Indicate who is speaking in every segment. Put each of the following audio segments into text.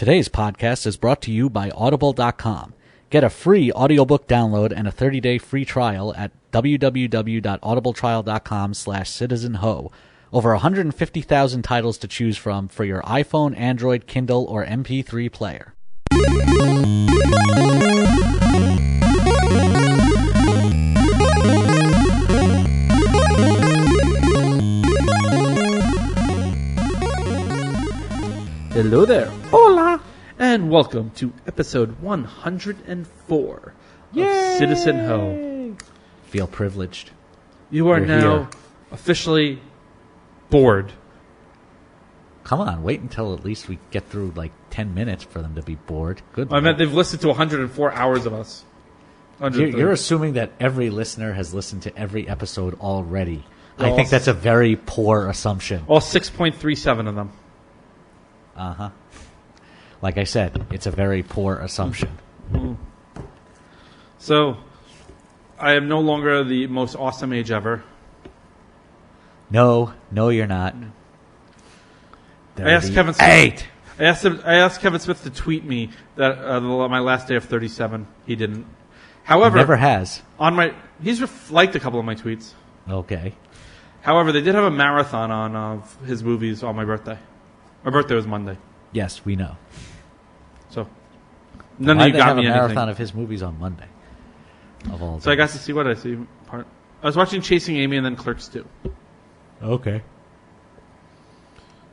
Speaker 1: Today's podcast is brought to you by Audible.com. Get a free audiobook download and a 30-day free trial at www.audibletrial.com/citizenho. Over 150,000 titles to choose from for your iPhone, Android, Kindle, or MP3 player.
Speaker 2: Hello there.
Speaker 1: Hola.
Speaker 2: And welcome to episode 104 of Citizen Ho.
Speaker 1: Feel privileged.
Speaker 2: You are
Speaker 1: You're
Speaker 2: now
Speaker 1: here.
Speaker 2: officially bored.
Speaker 1: Come on, wait until at least we get through like 10 minutes for them to be bored. Good.
Speaker 2: I meant they've listened to 104 hours of us.
Speaker 1: You're assuming that every listener has listened to every episode already. I
Speaker 2: All
Speaker 1: think that's a very poor assumption.
Speaker 2: all 6.37 of them.
Speaker 1: Uh-huh. Like I said, it's a very poor assumption.
Speaker 2: So, I am no longer the most awesome age ever.
Speaker 1: No, you're not.
Speaker 2: I asked Kevin Smith.
Speaker 1: 8.
Speaker 2: I asked Kevin Smith to tweet me that my last day of 37. He didn't. However,
Speaker 1: Never has.
Speaker 2: He's liked a couple of my tweets.
Speaker 1: Okay.
Speaker 2: However, they did have a marathon on of his movies on my birthday. My birthday was Monday,
Speaker 1: Yes, we know.
Speaker 2: so none
Speaker 1: Why
Speaker 2: of you
Speaker 1: did they
Speaker 2: got
Speaker 1: have
Speaker 2: me
Speaker 1: a
Speaker 2: anything.
Speaker 1: marathon of his movies on Monday? Of all
Speaker 2: So I got
Speaker 1: days.
Speaker 2: to see what I see. I was watching Chasing Amy and then Clerks 2.
Speaker 1: Okay.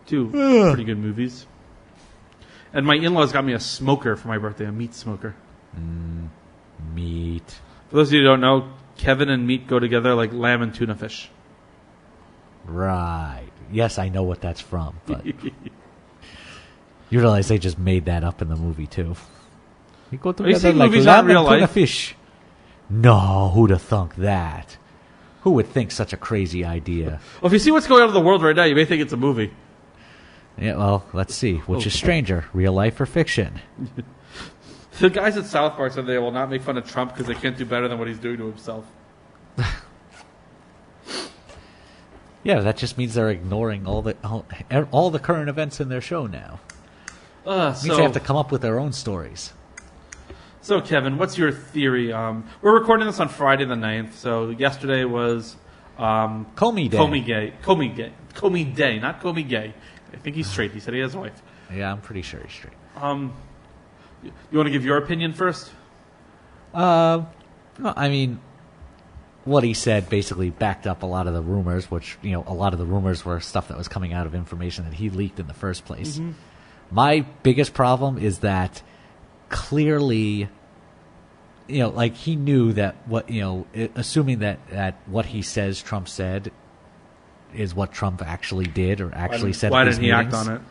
Speaker 2: Two pretty good movies. And my in-laws got me a smoker for my birthday, a meat smoker.
Speaker 1: Meat.
Speaker 2: For those of you who don't know, Kevin and meat go together like lamb and tuna fish.
Speaker 1: Right. Yes, I know what that's from, but you realize they just made that up in the movie too. You go
Speaker 2: Are you
Speaker 1: together
Speaker 2: saying
Speaker 1: like
Speaker 2: movies
Speaker 1: lamb
Speaker 2: aren't real
Speaker 1: and tuna
Speaker 2: life?
Speaker 1: fish. No, who'd have thunk that? Who would think such a crazy idea?
Speaker 2: Well, if you see what's going on in the world right now, you may think it's a movie.
Speaker 1: Yeah, well, let's see. Which is stranger, real life or fiction?
Speaker 2: The guys at South Park said they will not make fun of Trump because they can't do better than what he's doing to himself.
Speaker 1: Yeah, that just means they're ignoring all the current events in their show now. Means they have to come up with their own stories.
Speaker 2: So, Kevin, what's your theory? We're recording this on Friday the 9th, so yesterday was
Speaker 1: Comey Day.
Speaker 2: Comey Day, not Comey Gay. I think he's straight. He said he has a wife.
Speaker 1: Yeah, I'm pretty sure he's straight.
Speaker 2: You want to give your opinion first?
Speaker 1: No, I mean, what he said basically backed up a lot of the rumors, which, a lot of the rumors were stuff that was coming out of information that he leaked in the first place. Mm-hmm. My biggest problem is that clearly, like he knew that assuming that what he says Trump said is what Trump actually did or actually said.
Speaker 2: Why
Speaker 1: at these
Speaker 2: didn't he act
Speaker 1: meetings.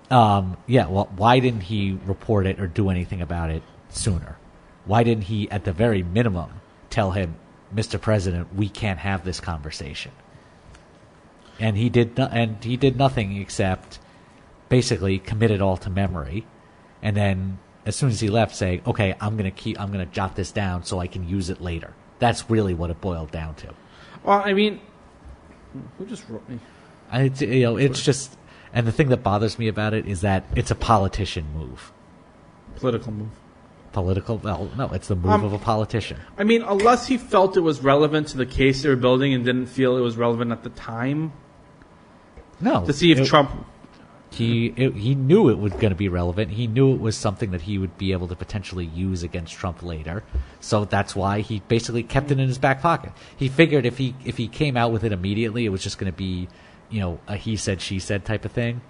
Speaker 2: on it?
Speaker 1: Yeah, well, why didn't he report it or do anything about it sooner? Why didn't he, at the very minimum, tell him, Mr. President, we can't have this conversation? And he did nothing except basically commit it all to memory, and then as soon as he left, say, "Okay, I'm gonna jot this down so I can use it later." That's really what it boiled down to.
Speaker 2: Well, I mean, who just wrote me?
Speaker 1: It's just, and the thing that bothers me about it is that it's a politician move.
Speaker 2: Political move.
Speaker 1: Well, no, it's the move of a politician.
Speaker 2: I mean, unless he felt it was relevant to the case they were building and didn't feel it was relevant at the time.
Speaker 1: No,
Speaker 2: To see if Trump...
Speaker 1: He knew it was going to be relevant. He knew it was something that he would be able to potentially use against Trump later. So that's why he basically kept it in his back pocket. He figured if he came out with it immediately, it was just going to be, a he said, she said type of thing.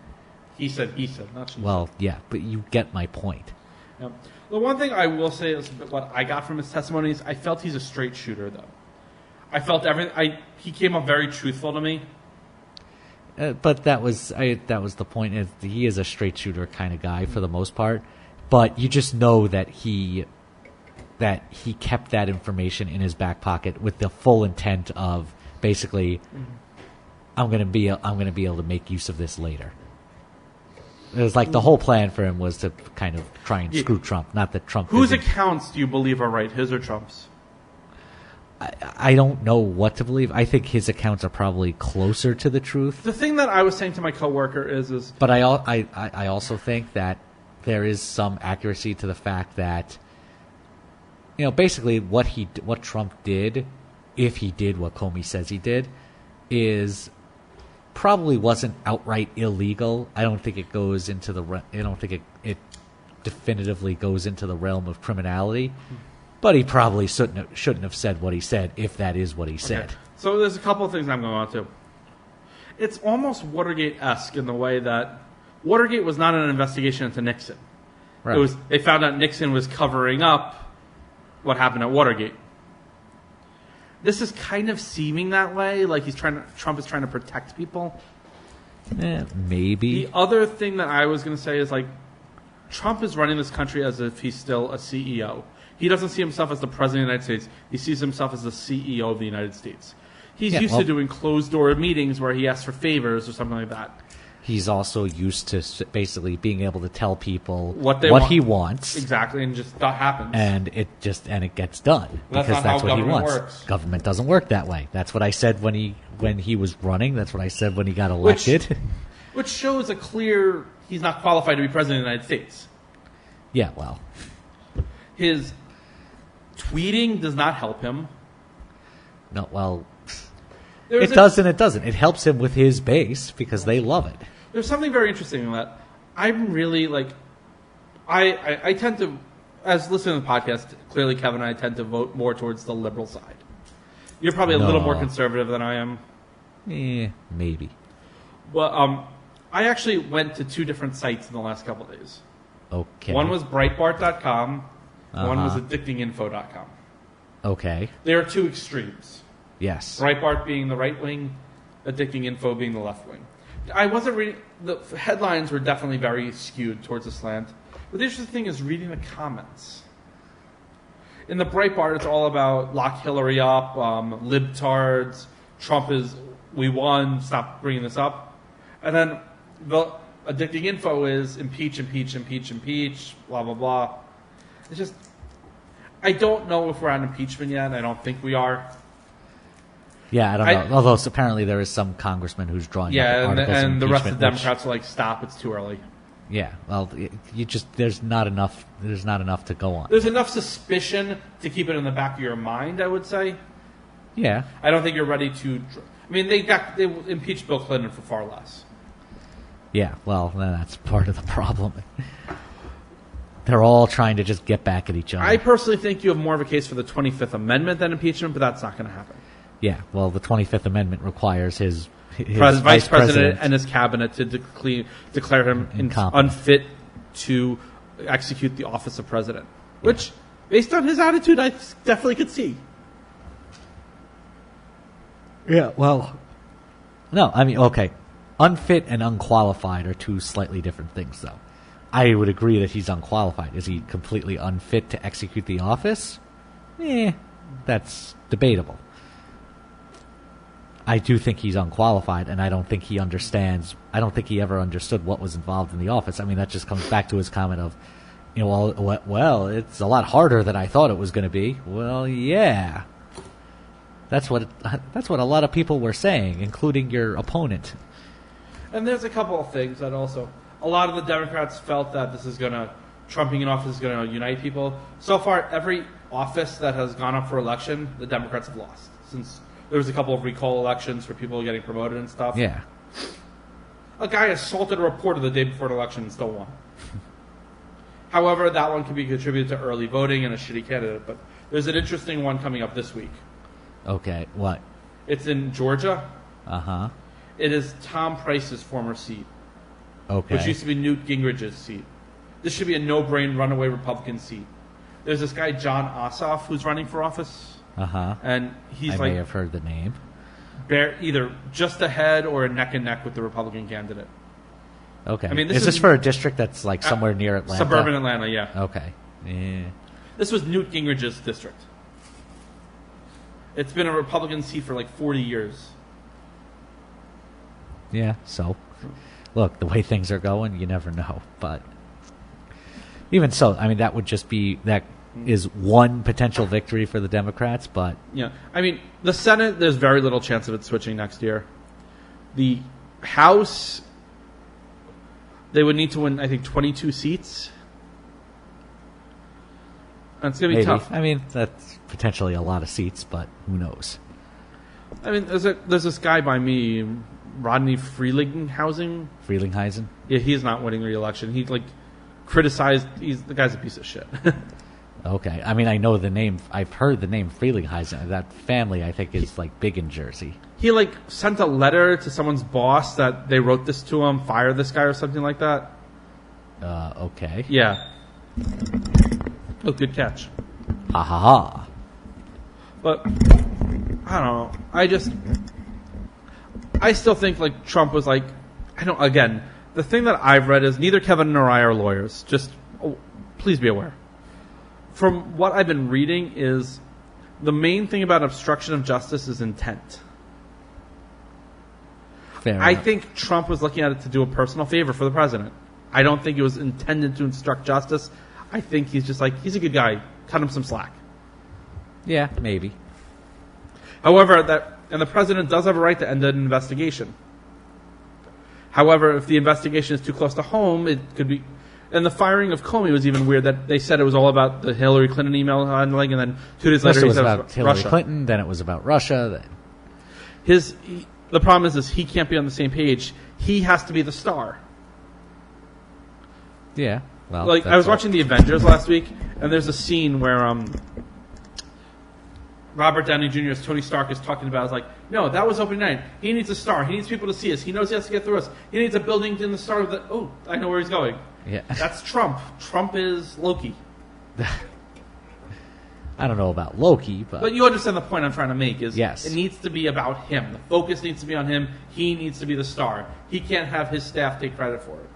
Speaker 2: He said, not she
Speaker 1: Well, yeah, but you get my point.
Speaker 2: said. Yep. The one thing I will say is what I got from his testimony is I felt he's a straight shooter, though. I felt he came up very truthful to me.
Speaker 1: But that was the point. He is a straight shooter kind of guy for the most part. But you just know that he kept that information in his back pocket with the full intent of basically, I'm gonna be able to make use of this later. It was like the whole plan for him was to kind of try and screw Trump. Not that Trump.
Speaker 2: Whose accounts do you believe are right, his or Trump's?
Speaker 1: I don't know what to believe. I think his accounts are probably closer to the truth.
Speaker 2: The thing that I was saying to my coworker is
Speaker 1: But I also think that there is some accuracy to the fact that, basically what Trump did, if he did what Comey says he did, is probably wasn't outright illegal. I don't think it goes into it definitively goes into the realm of criminality. But he probably shouldn't have said what he said, if that is what he said.
Speaker 2: So there's a couple of things I'm going on to. It's almost Watergate-esque in the way that Watergate was not an investigation into Nixon.
Speaker 1: Right.
Speaker 2: They found out Nixon was covering up what happened at Watergate. This is kind of seeming that way, like Trump is trying to protect people.
Speaker 1: Maybe.
Speaker 2: The other thing that I was going to say is, like, Trump is running this country as if he's still a CEO. He doesn't see himself as the president of the United States. He sees himself as the CEO of the United States. He's used to doing closed-door meetings where he asks for favors or something like that.
Speaker 1: He's also used to basically being able to tell people
Speaker 2: what
Speaker 1: he wants.
Speaker 2: Exactly, and just that happens.
Speaker 1: And it gets done.
Speaker 2: That's
Speaker 1: because
Speaker 2: not
Speaker 1: that's
Speaker 2: how
Speaker 1: what he
Speaker 2: government
Speaker 1: wants.
Speaker 2: works.
Speaker 1: Government doesn't work that way. That's what I said when he was running. That's what I said when he got elected.
Speaker 2: Which shows a clear he's not qualified to be president of the United States.
Speaker 1: Yeah, well.
Speaker 2: His tweeting does not help him.
Speaker 1: No, well, it does and it doesn't. It helps him with his base because they love it.
Speaker 2: There's something very interesting in that. I'm really, like, I tend to, as listening to the podcast, clearly Kevin and I tend to vote more towards the liberal side. You're probably a little more conservative than I am.
Speaker 1: Maybe.
Speaker 2: Well, I actually went to 2 different sites in the last couple of days.
Speaker 1: Okay.
Speaker 2: One was Breitbart.com. One was addictinginfo.com.
Speaker 1: Okay.
Speaker 2: There are 2 extremes.
Speaker 1: Yes.
Speaker 2: Breitbart being the right wing, addictinginfo being the left wing. I wasn't reading, the headlines were definitely very skewed towards the slant. But the interesting thing is reading the comments. In the Breitbart, it's all about lock Hillary up, libtards, Trump is, we won, stop bringing this up. And then the addicting info is impeach, impeach, impeach, impeach, blah, blah, blah. It's just, I don't know if we're on impeachment yet. I don't think we are.
Speaker 1: Yeah, I don't know. Although apparently there is some congressman who's drawing up articles
Speaker 2: and the rest of the
Speaker 1: which,
Speaker 2: Democrats are like, stop, it's too early.
Speaker 1: Yeah, well, there's not enough to go on.
Speaker 2: There's enough suspicion to keep it in the back of your mind, I would say.
Speaker 1: Yeah.
Speaker 2: I don't think you're ready to, I mean, they impeached Bill Clinton for far less.
Speaker 1: Yeah, well, that's part of the problem. They're all trying to just get back at each other.
Speaker 2: I personally think you have more of a case for the 25th Amendment than impeachment, but that's not going to happen.
Speaker 1: Yeah, well, the 25th Amendment requires his
Speaker 2: vice president and his cabinet to declare him unfit to execute the office of president, which, based on his attitude, I definitely could see.
Speaker 1: Yeah, well, no, I mean, okay. Unfit and unqualified are 2 slightly different things, though. I would agree that he's unqualified. Is he completely unfit to execute the office? That's debatable. I do think he's unqualified, and I don't think he understands. I don't think he ever understood what was involved in the office. I mean, that just comes back to his comment of, well, it's a lot harder than I thought it was going to be. Well, yeah. That's what a lot of people were saying, including your opponent.
Speaker 2: And there's a couple of things that also, a lot of the Democrats felt that Trump being in office is going to unite people. So far, every office that has gone up for election, the Democrats have lost. Since there was a couple of recall elections for people getting promoted and stuff.
Speaker 1: Yeah.
Speaker 2: A guy assaulted a reporter the day before an election and still won. However, that one can be contributed to early voting and a shitty candidate. But there's an interesting one coming up this week.
Speaker 1: Okay, what?
Speaker 2: It's in Georgia.
Speaker 1: Uh-huh.
Speaker 2: It is Tom Price's former seat.
Speaker 1: Okay.
Speaker 2: Which used to be Newt Gingrich's seat. This should be a no-brain runaway Republican seat. There's this guy, John Ossoff, who's running for office.
Speaker 1: Uh-huh.
Speaker 2: And he's
Speaker 1: I may have heard the name.
Speaker 2: Either just ahead or neck and neck with the Republican candidate.
Speaker 1: Okay.
Speaker 2: I mean,
Speaker 1: is this for a district that's like somewhere near Atlanta?
Speaker 2: Suburban Atlanta, yeah.
Speaker 1: Okay. Yeah.
Speaker 2: This was Newt Gingrich's district. It's been a Republican seat for like 40 years.
Speaker 1: Yeah, so look, the way things are going, you never know. But even so, I mean, that is one potential victory for the Democrats, but...
Speaker 2: Yeah, I mean, the Senate, there's very little chance of it switching next year. The House, They would need to win, I think, 22 seats. And it's going to be
Speaker 1: Maybe.
Speaker 2: tough.
Speaker 1: I mean, that's potentially a lot of seats, but who knows?
Speaker 2: I mean, there's this guy by me, Rodney Frelinghuysen.
Speaker 1: Frelinghuysen?
Speaker 2: Yeah, he's not winning re-election. He criticized. The guy's a piece of shit.
Speaker 1: Okay. I mean, I know the name. I've heard the name Frelinghuysen. That family, I think, is big in Jersey.
Speaker 2: He sent a letter to someone's boss that they wrote this to him, fire this guy or something like that.
Speaker 1: Okay.
Speaker 2: Yeah. Oh, good catch.
Speaker 1: Ha ha ha.
Speaker 2: But I don't know. I still think Trump was again, the thing that I've read is neither Kevin nor I are lawyers. Just please be aware. From what I've been reading is the main thing about obstruction of justice is intent.
Speaker 1: Fair
Speaker 2: I
Speaker 1: enough.
Speaker 2: think Trump was looking at it to do a personal favor for the president. I don't think it was intended to obstruct justice. I think he's just he's a good guy. Cut him some slack.
Speaker 1: Yeah, maybe.
Speaker 2: However, the president does have a right to end an investigation. However, if the investigation is too close to home, it could be. And the firing of Comey was even weird. That they said it was all about the Hillary Clinton email handling, and then 2 days later
Speaker 1: First it
Speaker 2: he
Speaker 1: was
Speaker 2: said
Speaker 1: about
Speaker 2: it was
Speaker 1: Hillary
Speaker 2: Russia.
Speaker 1: Clinton, then it was about Russia.
Speaker 2: The problem is he can't be on the same page. He has to be the star.
Speaker 1: Yeah. Well,
Speaker 2: I was watching The Avengers last week, and there's a scene where Robert Downey Jr. as Tony Stark is talking about. It's no, that was opening night. He needs a star. He needs people to see us. He knows he has to get through us. He needs a building in the star of the. Oh, I know where he's going.
Speaker 1: Yeah.
Speaker 2: That's Trump. Trump is Loki.
Speaker 1: I don't know about Loki,
Speaker 2: But you understand the point I'm trying to make is
Speaker 1: Yes.
Speaker 2: it needs to be about him. The focus needs to be on him. He needs to be the star. He can't have his staff take credit for it.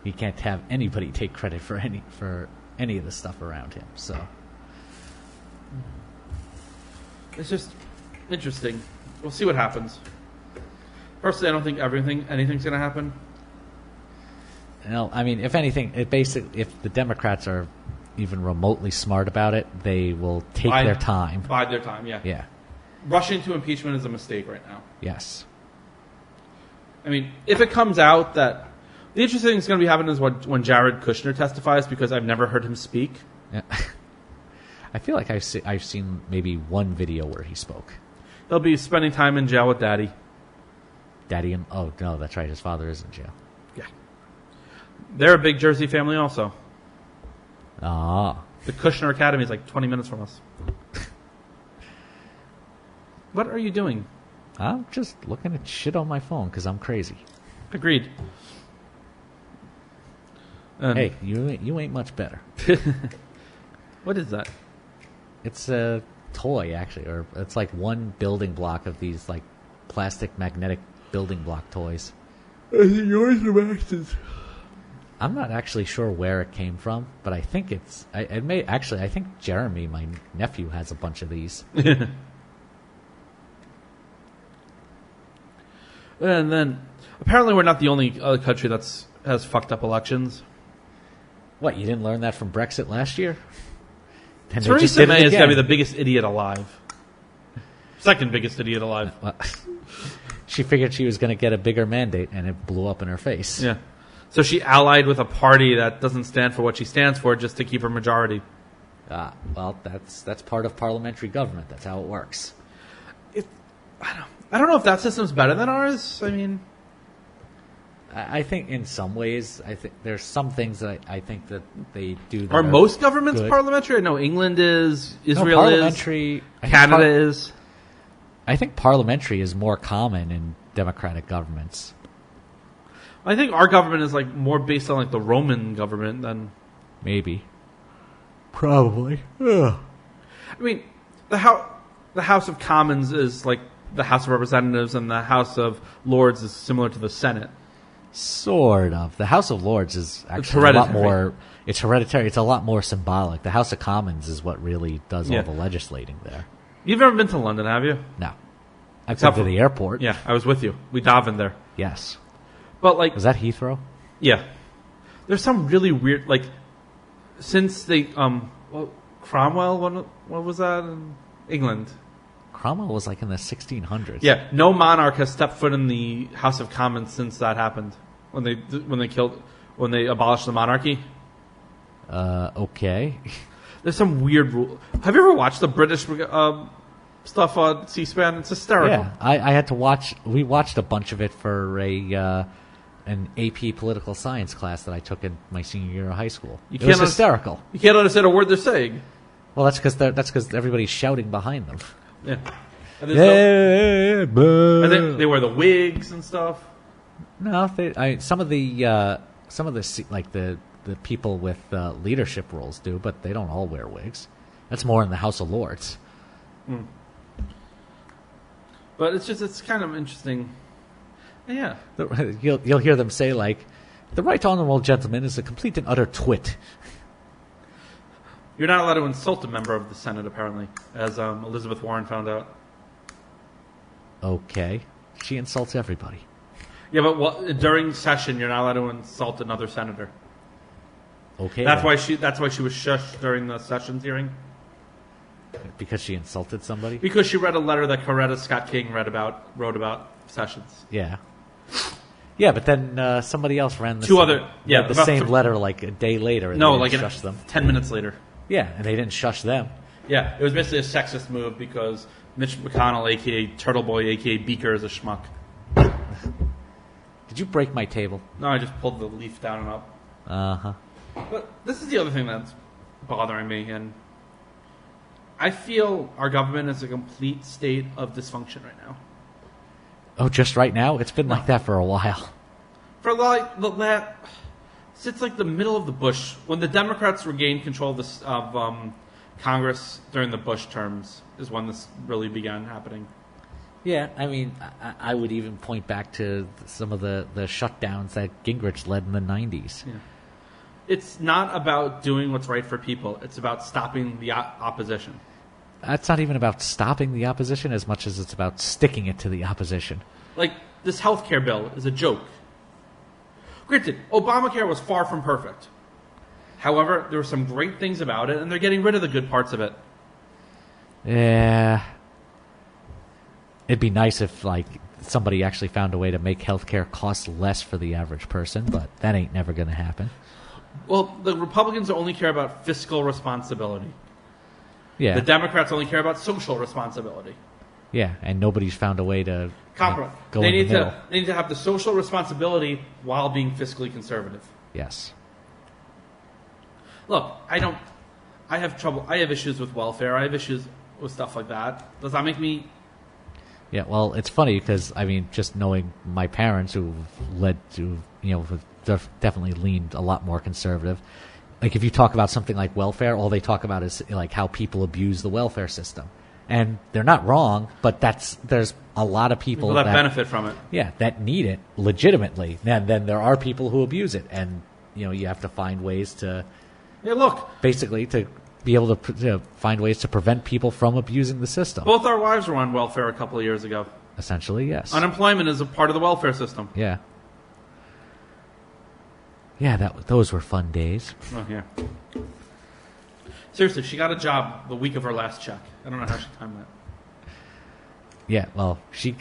Speaker 1: he can't have anybody take credit for any of the stuff around him. So
Speaker 2: It's just interesting. We'll see what happens. Personally, I don't think anything's going to happen.
Speaker 1: No, I mean, if anything, if the Democrats are even remotely smart about it, they will take their time.
Speaker 2: Bide their time, yeah.
Speaker 1: Yeah.
Speaker 2: Rushing to impeachment is a mistake right now.
Speaker 1: Yes.
Speaker 2: I mean, if it comes out that... The interesting thing that's going to be happening is when Jared Kushner testifies, because I've never heard him speak.
Speaker 1: Yeah. I feel like I've seen maybe one video where he spoke.
Speaker 2: He'll be spending time in jail with Daddy.
Speaker 1: Daddy and... Oh, no, that's right. His father is in jail.
Speaker 2: Yeah. They're a big Jersey family also.
Speaker 1: Ah.
Speaker 2: The Kushner Academy is 20 minutes from us. What are you doing?
Speaker 1: I'm just looking at shit on my phone because I'm crazy.
Speaker 2: Agreed.
Speaker 1: Hey, you ain't much better.
Speaker 2: What is that?
Speaker 1: It's a toy, actually, or it's one building block of these plastic magnetic building block toys.
Speaker 2: I think yours are Max's.
Speaker 1: I'm not actually sure where it came from, but I think I think Jeremy, my nephew, has a bunch of these.
Speaker 2: And then, apparently we're not the only other country has fucked up elections.
Speaker 1: What, you didn't learn that from Brexit last year? Then they just
Speaker 2: Theresa
Speaker 1: did it
Speaker 2: May is going to be
Speaker 1: again.
Speaker 2: the biggest idiot alive. Second biggest idiot alive.
Speaker 1: Well, she figured she was going to get a bigger mandate, and it blew up in her face.
Speaker 2: Yeah. So she allied with a party that doesn't stand for what she stands for just to keep her majority.
Speaker 1: Well, that's part of parliamentary government. That's how it works.
Speaker 2: I don't know if that system's better than ours. I mean...
Speaker 1: I think in some ways, I think there's some things that I think that they do. That
Speaker 2: Are most governments
Speaker 1: good.
Speaker 2: parliamentary? I know England is, Israel
Speaker 1: parliamentary,
Speaker 2: is, Canada is.
Speaker 1: I think parliamentary is more common in democratic governments.
Speaker 2: I think our government is more based on the Roman government than...
Speaker 1: Maybe. Probably. Ugh.
Speaker 2: I mean, the House of Commons is the House of Representatives, and the House of Lords is similar to the Senate.
Speaker 1: Sort of. The House of Lords is actually a lot more... It's hereditary. It's a lot more symbolic. The House of Commons is what really does all the legislating there.
Speaker 2: You've never been to London, have you?
Speaker 1: No. I've been to the airport.
Speaker 2: Yeah, I was with you. We dove in there.
Speaker 1: Yes.
Speaker 2: But
Speaker 1: Was that Heathrow?
Speaker 2: Yeah. There's some really weird, since they, Cromwell, what was that in England?
Speaker 1: Cromwell was like in the 1600s.
Speaker 2: Yeah, no monarch has stepped foot in the House of Commons since that happened. When they abolished the monarchy.
Speaker 1: Okay.
Speaker 2: There's some weird rule. Have you ever watched the British stuff on C-SPAN? It's hysterical.
Speaker 1: Yeah, I had to watch. We watched a bunch of it for an AP political science class that I took in my senior year of high school. It was hysterical.
Speaker 2: You can't understand a word they're saying.
Speaker 1: Well, that's because everybody's shouting behind them.
Speaker 2: Yeah. And they wear the wigs and stuff.
Speaker 1: No, some of the like the people with leadership roles do, but they don't all wear wigs. That's more in the House of Lords.
Speaker 2: Mm. But it's kind of interesting. Yeah.
Speaker 1: You'll hear them say, like, the right honorable gentleman is a complete and utter twit.
Speaker 2: You're not allowed to insult a member of the Senate, apparently, as Elizabeth Warren found out.
Speaker 1: Okay. She insults everybody.
Speaker 2: Yeah, but during session, you're not allowed to insult another senator.
Speaker 1: Okay.
Speaker 2: That's why she was shushed during the sessions hearing.
Speaker 1: Because she insulted somebody?
Speaker 2: Because she read a letter that Coretta Scott King wrote about Sessions.
Speaker 1: Yeah. Yeah, but then somebody else ran the same letter like a day later. And shushed them.
Speaker 2: 10 minutes later.
Speaker 1: Yeah, and they didn't shush them.
Speaker 2: Yeah, it was basically a sexist move because Mitch McConnell, a.k.a. Turtle Boy, a.k.a. Beaker, is a schmuck.
Speaker 1: Did you break my table?
Speaker 2: No, I just pulled the leaf down and up.
Speaker 1: Uh-huh.
Speaker 2: But this is the other thing that's bothering me, and I feel our government is a complete state of dysfunction right now.
Speaker 1: Oh, just right now? It's been like that for a while.
Speaker 2: For since like the middle of the Bush, when the Democrats regained control of Congress during the Bush terms, is when this really began happening.
Speaker 1: Yeah, I mean, I would even point back to some of the shutdowns that Gingrich led in the 90s.
Speaker 2: Yeah. It's not about doing what's right for people. It's about stopping the opposition.
Speaker 1: It's not even about stopping the opposition as much as it's about sticking it to the opposition.
Speaker 2: Like, this health care bill is a joke. Granted, Obamacare was far from perfect. However, there were some great things about it, and they're getting rid of the good parts of it.
Speaker 1: Yeah. It'd be nice if, like, somebody actually found a way to make healthcare cost less for the average person, but that ain't never going to happen.
Speaker 2: Well, the Republicans only care about fiscal responsibility.
Speaker 1: Yeah.
Speaker 2: The Democrats only care about social responsibility.
Speaker 1: Yeah, and nobody's found a way to
Speaker 2: compromise.
Speaker 1: Go in the middle.
Speaker 2: They need to have the social responsibility while being fiscally conservative.
Speaker 1: Yes.
Speaker 2: Look, I have trouble. I have issues with welfare. I have issues with stuff like that. Does that make me...
Speaker 1: Yeah, well, it's funny because, I mean, just knowing my parents who led to, definitely leaned a lot more conservative. Like, if you talk about something like welfare, all they talk about is, like, how people abuse the welfare system. And they're not wrong, but there's a lot of people
Speaker 2: that benefit from it.
Speaker 1: Yeah, that need it legitimately. And then there are people who abuse it. And, you have to find ways to...
Speaker 2: Yeah, look.
Speaker 1: Basically, to be able to find ways to prevent people from abusing the system.
Speaker 2: Both our wives were on welfare a couple of years ago.
Speaker 1: Essentially, yes.
Speaker 2: Unemployment is a part of the welfare system.
Speaker 1: Yeah. Yeah, those were fun days.
Speaker 2: Oh, yeah. Seriously, she got a job the week of her last check. I don't know how she timed that.
Speaker 1: Yeah, well, she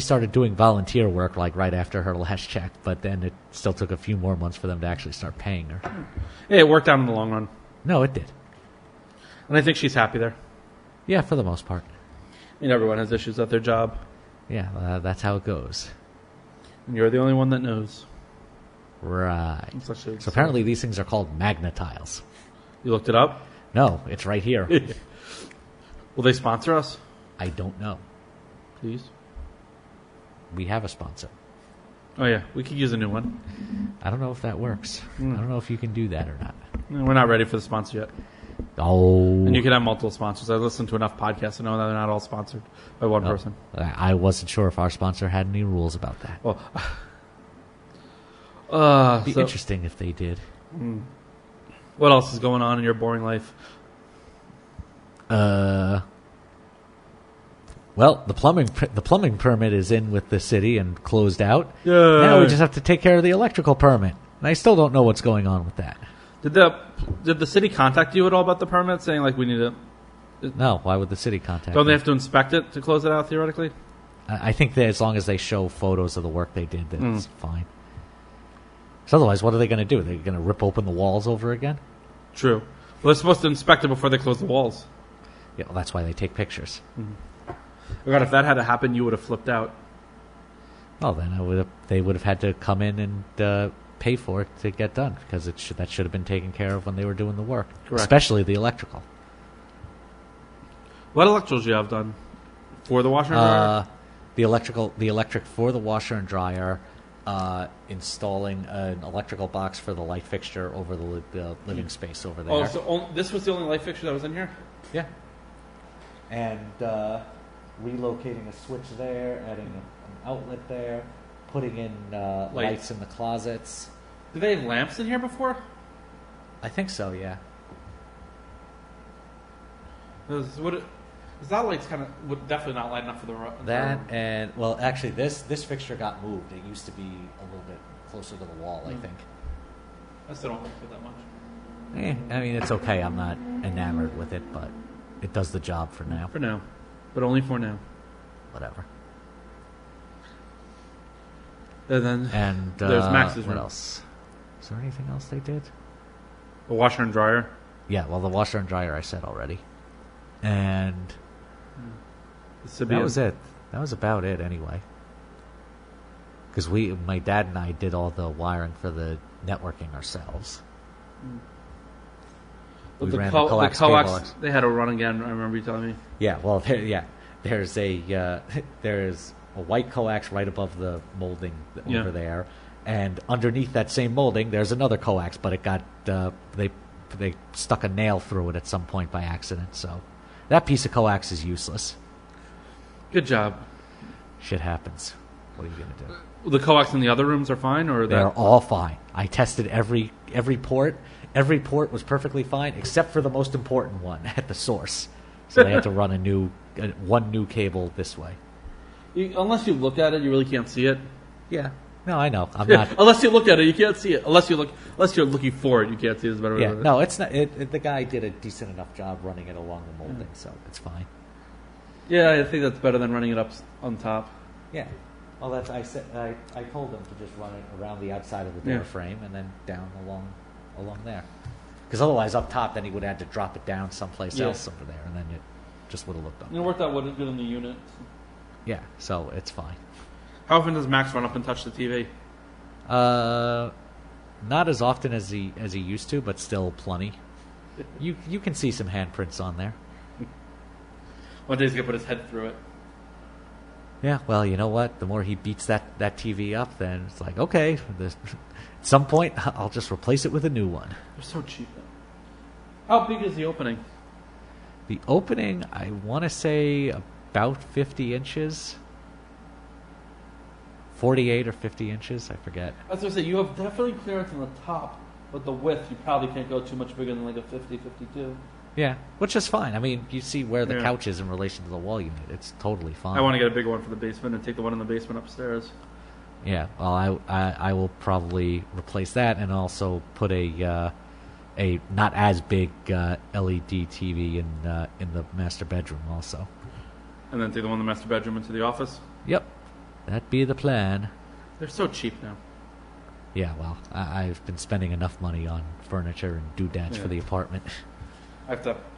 Speaker 1: started doing volunteer work like right after her last check, but then it still took a few more months for them to actually start paying her.
Speaker 2: Yeah, it worked out in the long run.
Speaker 1: No, it did.
Speaker 2: And I think she's happy there.
Speaker 1: Yeah, for the most part.
Speaker 2: I mean, everyone has issues at their job.
Speaker 1: Yeah, that's how it goes.
Speaker 2: And you're the only one that knows.
Speaker 1: Right. So apparently these things are called magnetiles.
Speaker 2: You looked it up?
Speaker 1: No, it's right here.
Speaker 2: Will they sponsor us?
Speaker 1: I don't know.
Speaker 2: Please?
Speaker 1: We have a sponsor.
Speaker 2: Oh, yeah. We could use a new one.
Speaker 1: I don't know if that works. I don't know if you can do that or not.
Speaker 2: No, we're not ready for the sponsor yet.
Speaker 1: Oh.
Speaker 2: And you can have multiple sponsors. I've listened to enough podcasts to know that they're not all sponsored by one person.
Speaker 1: I wasn't sure if our sponsor had any rules about that.
Speaker 2: Well,
Speaker 1: it'd be interesting if they did.
Speaker 2: What else is going on in your boring life?
Speaker 1: Well, the plumbing permit is in with the city and closed out.
Speaker 2: Yay.
Speaker 1: Now we just have to take care of the electrical permit. And I still don't know what's going on with that.
Speaker 2: Did the city contact you at all about the permit, saying like we need to
Speaker 1: No, why would the city contact
Speaker 2: Don't
Speaker 1: me?
Speaker 2: they have to inspect it to close it out, theoretically?
Speaker 1: I think that as long as they show photos of the work they did, that's fine. 'Cause otherwise, what are they going to do? They're going to rip open the walls over again?
Speaker 2: True. Well, they're supposed to inspect it before they close the walls.
Speaker 1: Yeah, well, that's why they take pictures.
Speaker 2: Oh, God, if that had to happen, you would have flipped out.
Speaker 1: Well, then they would have had to come in and pay for it to get done, because that should have been taken care of when they were doing the work.
Speaker 2: Correct.
Speaker 1: Especially the electrical.
Speaker 2: What electricals do you have done? For the washer and dryer?
Speaker 1: The electric for the washer and dryer, installing an electrical box for the light fixture over the living space over there.
Speaker 2: Oh, so this was the only light fixture that was in here?
Speaker 1: Yeah. And relocating a switch there, adding an outlet there, putting in lights in the closets.
Speaker 2: Did they have lamps in here before?
Speaker 1: I think so, yeah.
Speaker 2: That light's would definitely not light enough for the
Speaker 1: That and, well, actually, this fixture got moved. It used to be a little bit closer to the wall, I think.
Speaker 2: I still don't like it that much.
Speaker 1: I mean, it's okay. I'm not enamored with it, but it does the job for now.
Speaker 2: For now. But only for now.
Speaker 1: Whatever.
Speaker 2: And then
Speaker 1: there's
Speaker 2: Max's
Speaker 1: what
Speaker 2: room.
Speaker 1: else? Is there anything else they did?
Speaker 2: A washer and dryer?
Speaker 1: Yeah, well, the washer and dryer I said already. And that was it. That was about it anyway. Because my dad and I did all the wiring for the networking ourselves.
Speaker 2: But
Speaker 1: We ran the coax cable.
Speaker 2: They had a run again, I remember you telling me.
Speaker 1: Yeah, well, there's a white coax right above the molding over there, and underneath that same molding, there's another coax, but it got they stuck a nail through it at some point by accident. So that piece of coax is useless.
Speaker 2: Good job.
Speaker 1: Shit happens. What are you gonna do?
Speaker 2: The coax in the other rooms are fine, or
Speaker 1: they're all fine. I tested every port. Every port was perfectly fine except for the most important one at the source. So they had to run one new cable this way.
Speaker 2: Unless you look at it, you really can't see it.
Speaker 1: Yeah. No, I know. I'm not.
Speaker 2: Unless you look at it, you can't see it. Unless you're looking for it, you can't see it. It's better.
Speaker 1: Yeah. No, it's not. The guy did a decent enough job running it along the molding, so it's fine.
Speaker 2: Yeah, I think that's better than running it up on top.
Speaker 1: Yeah. Well, I told him to just run it around the outside of the door frame and then down along there. Because otherwise, up top, then he would have had to drop it down someplace else over there, and then it just would have looked up.
Speaker 2: It worked out good in the unit.
Speaker 1: Yeah, so it's fine.
Speaker 2: How often does Max run up and touch the TV?
Speaker 1: Not as often as he used to, but still plenty. You can see some handprints on there.
Speaker 2: One day he's gonna put his head through it.
Speaker 1: Yeah, well, you know what? The more he beats that TV up, then it's like, okay, at some point, I'll just replace it with a new one.
Speaker 2: They're so cheap, though. How big is the opening?
Speaker 1: The opening, I want to say about 50 inches. 48 or 50 inches, I forget.
Speaker 2: I was going to say, you have definitely clearance on the top, but the width, you probably can't go too much bigger than like a 50, 52.
Speaker 1: Yeah, which is fine. I mean, you see where the couch is in relation to the wall unit. It's totally fine.
Speaker 2: I want to get a bigger one for the basement and take the one in the basement upstairs.
Speaker 1: Yeah, well, I will probably replace that and also put a not as big LED TV in the master bedroom also.
Speaker 2: And then take the one in the master bedroom into the office?
Speaker 1: Yep, that'd be the plan.
Speaker 2: They're so cheap now.
Speaker 1: Yeah, well, I've been spending enough money on furniture and doodads for the apartment.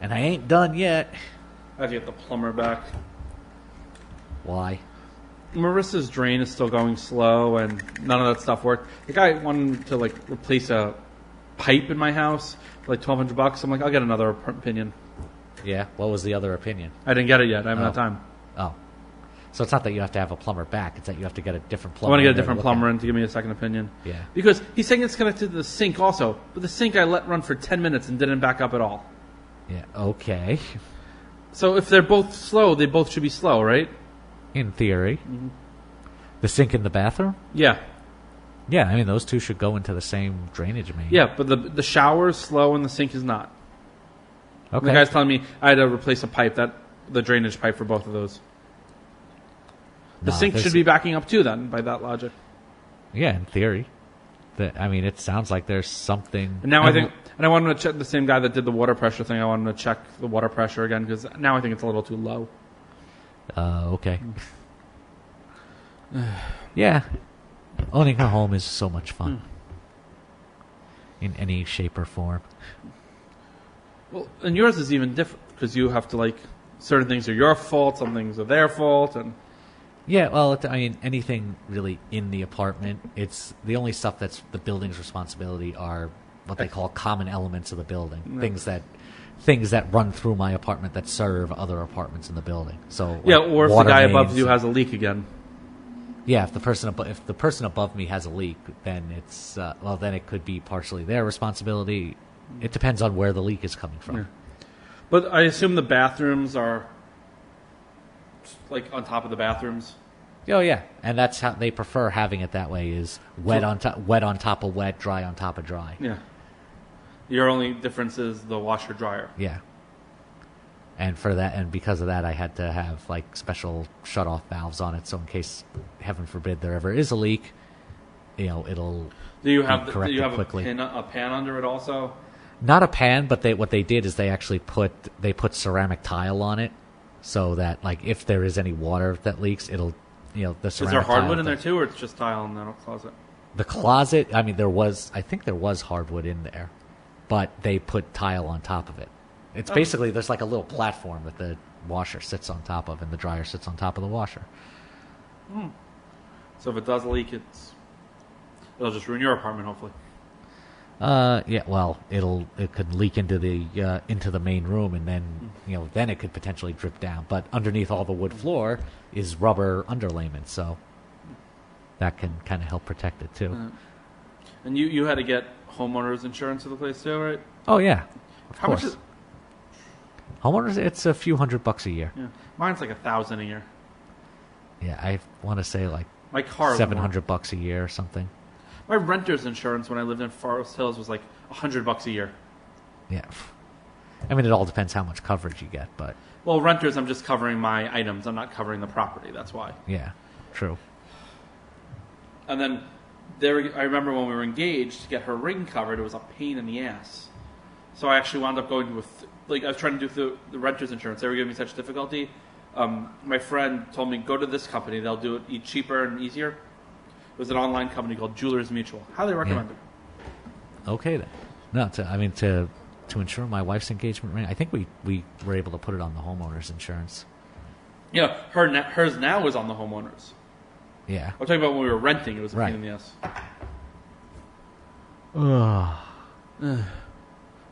Speaker 1: And I ain't done yet.
Speaker 2: I have to get the plumber back.
Speaker 1: Why?
Speaker 2: Marissa's drain is still going slow, and none of that stuff worked. The guy wanted to replace a pipe in my house for $1,200. I'm like, I'll get another opinion.
Speaker 1: Yeah. What was the other opinion?
Speaker 2: I didn't get it yet. I haven't had time.
Speaker 1: Oh. So it's not that you have to have a plumber back. It's that you have to get a different plumber.
Speaker 2: I want to get a different plumber in to give me a second opinion.
Speaker 1: Yeah.
Speaker 2: Because he's saying it's connected to the sink also, but the sink I let run for 10 minutes and didn't back up at all.
Speaker 1: Yeah. Okay.
Speaker 2: So if they're both slow, they both should be slow, right?
Speaker 1: In theory. Mm-hmm. The sink in the bathroom?
Speaker 2: Yeah.
Speaker 1: Yeah, I mean, those two should go into the same drainage main.
Speaker 2: Yeah, but the shower is slow and the sink is not. Okay. And the guy's telling me I had to replace the drainage pipe for both of those. The sink should be backing up too then, by that logic.
Speaker 1: Yeah, in theory. I mean, it sounds like there's something.
Speaker 2: And now I wanted to check the same guy that did the water pressure thing. I wanted to check the water pressure again because now I think it's a little too low.
Speaker 1: Okay. Yeah. Owning a home is so much fun. In any shape or form.
Speaker 2: Well, and yours is even different because you have to certain things are your fault, some things are their fault, and
Speaker 1: yeah. Well, I mean, anything really in the apartment. It's the only stuff that's the building's responsibility are what they call common elements of the building. Yeah. Things that run through my apartment that serve other apartments in the building. So
Speaker 2: yeah, or if the guy above you has a leak again.
Speaker 1: Yeah, if the person above me has a leak, then it's then it could be partially their responsibility. It depends on where the leak is coming from.
Speaker 2: Yeah. But I assume the bathrooms are on top of the bathrooms.
Speaker 1: Oh yeah, and that's how they prefer having it that way: is wet on top of wet, dry on top of dry.
Speaker 2: Yeah. Your only difference is the washer dryer.
Speaker 1: Yeah. And for that, and because of that, I had to have special shut-off valves on it, so in case, heaven forbid, there ever is a leak, it'll.
Speaker 2: Do you have
Speaker 1: quickly.
Speaker 2: a pan under it also?
Speaker 1: Not a pan, but what they did is they actually put ceramic tile on it, so that if there is any water that leaks, it'll the ceramic.
Speaker 2: Is there hardwood in there too, or it's just tile in the closet?
Speaker 1: The closet, I mean, I think there was hardwood in there, but they put tile on top of it. It's basically, there's a little platform that the washer sits on top of and the dryer sits on top of the washer.
Speaker 2: So if it does leak, it'll just ruin your apartment, hopefully.
Speaker 1: Yeah, well, it could leak into the main room, and then then it could potentially drip down. But underneath all the wood floor is rubber underlayment, so that can kind of help protect it too.
Speaker 2: And you had to get homeowners insurance for the place too, right?
Speaker 1: Oh yeah,
Speaker 2: How much is
Speaker 1: homeowners? It's a few $100 a year.
Speaker 2: Yeah, mine's $1,000 a year.
Speaker 1: Yeah, I want to say
Speaker 2: my car
Speaker 1: $700 a year or something.
Speaker 2: My renter's insurance when I lived in Forest Hills was $100 a year.
Speaker 1: Yeah, I mean, it all depends how much coverage you get, but
Speaker 2: renters, I'm just covering my items. I'm not covering the property. That's why.
Speaker 1: Yeah, true.
Speaker 2: And then I remember when we were engaged to get her ring covered, it was a pain in the ass. So I actually wound up going with I was trying to do the renter's insurance. They were giving me such difficulty. My friend told me, go to this company. They'll do it cheaper and easier. It was an online company called Jewelers Mutual. Highly recommend it.
Speaker 1: Okay then. No, to insure my wife's engagement ring, I think we were able to put it on the homeowner's insurance.
Speaker 2: Yeah, hers now is on the homeowner's.
Speaker 1: Yeah.
Speaker 2: I'm talking about when we were renting. It was a pain in the ass.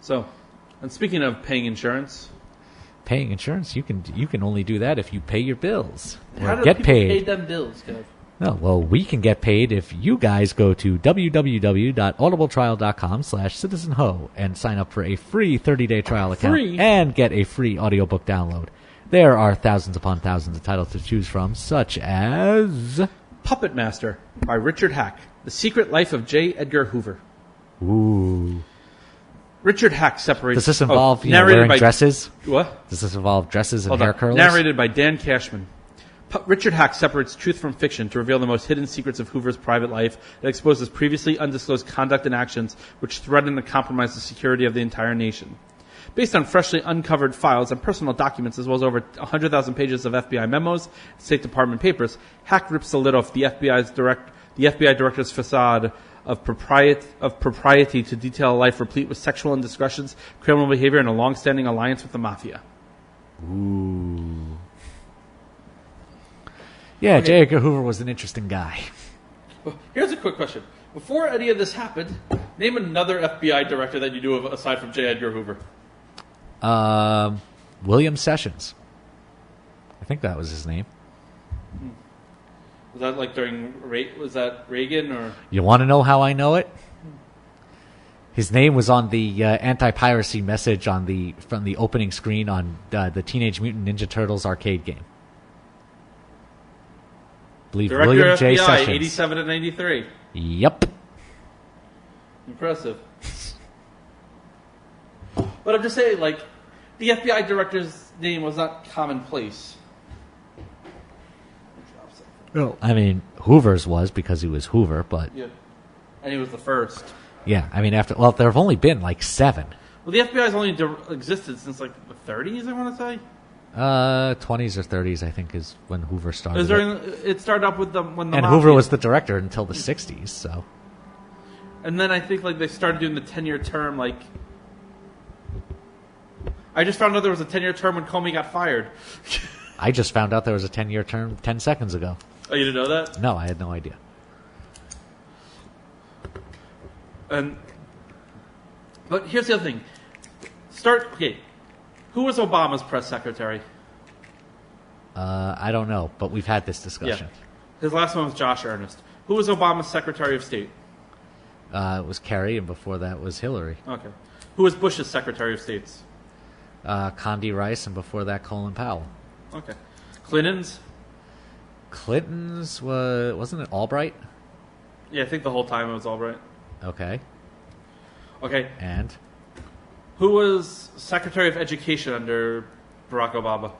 Speaker 2: So, and speaking of paying insurance,
Speaker 1: you can only do that if you pay your bills.
Speaker 2: How do
Speaker 1: get
Speaker 2: people
Speaker 1: paid.
Speaker 2: pay them bills, Kev?
Speaker 1: Oh, well, we can get paid if you guys go to www.audibletrial.com/citizenho and sign up for a free 30-day trial account and get a free audiobook download. There are thousands upon thousands of titles to choose from, such as
Speaker 2: Puppet Master by Richard Hack, The Secret Life of J. Edgar Hoover.
Speaker 1: Ooh.
Speaker 2: Richard Hack separates...
Speaker 1: Does this involve wearing dresses?
Speaker 2: What?
Speaker 1: Does this involve dresses and hair curlers?
Speaker 2: Narrated by Dan Cashman. Richard Hack separates truth from fiction to reveal the most hidden secrets of Hoover's private life. It exposes previously undisclosed conduct and actions which threaten to compromise the security of the entire nation. Based on freshly uncovered files and personal documents, as well as over 100,000 pages of FBI memos, State Department papers, Hack rips the lid off the FBI director's facade of propriety to detail a life replete with sexual indiscretions, criminal behavior, and a long-standing alliance with the mafia.
Speaker 1: Ooh. Yeah, J. Edgar Hoover was an interesting guy.
Speaker 2: Well, here's a quick question. Before any of this happened, name another FBI director that you knew of aside from J. Edgar Hoover.
Speaker 1: William Sessions. I think that was his name.
Speaker 2: Was that was that Reagan or?
Speaker 1: You want to know how I know it? His name was on the anti-piracy message from the opening screen on the Teenage Mutant Ninja Turtles arcade game. I believe
Speaker 2: Director
Speaker 1: William J.
Speaker 2: FBI,
Speaker 1: Sessions.
Speaker 2: 87 and 93.
Speaker 1: Yep.
Speaker 2: Impressive. But I'm just saying, the FBI director's name was not commonplace.
Speaker 1: Well, I mean, Hoover's was because he was Hoover, but...
Speaker 2: Yeah. And he was the first.
Speaker 1: Yeah, I mean, there have only been like 7.
Speaker 2: Well, the FBI's only existed since like the 30s, I want to say.
Speaker 1: 20s or 30s, I think, is when Hoover started.
Speaker 2: It started up with when the
Speaker 1: and
Speaker 2: mafia.
Speaker 1: Hoover was the director until the 60s, so.
Speaker 2: And then I think like they started doing the 10-year term. Like, I just found out there was a 10-year term when Comey got fired.
Speaker 1: I just found out there was a 10-year term 10 seconds ago.
Speaker 2: Oh, you didn't know that?
Speaker 1: No, I had no idea.
Speaker 2: But here's the other thing. Who was Obama's press secretary?
Speaker 1: I don't know, but we've had this discussion.
Speaker 2: Yeah. His last one was Josh Earnest. Who was Obama's Secretary of State?
Speaker 1: It was Kerry, and before that was Hillary.
Speaker 2: Okay. Who was Bush's Secretary of State?
Speaker 1: Condi Rice, and before that Colin Powell.
Speaker 2: Okay. Clinton's
Speaker 1: wasn't it Albright?
Speaker 2: Yeah, I think the whole time it was Albright.
Speaker 1: Okay.
Speaker 2: Okay.
Speaker 1: And?
Speaker 2: Who was Secretary of Education under Barack Obama?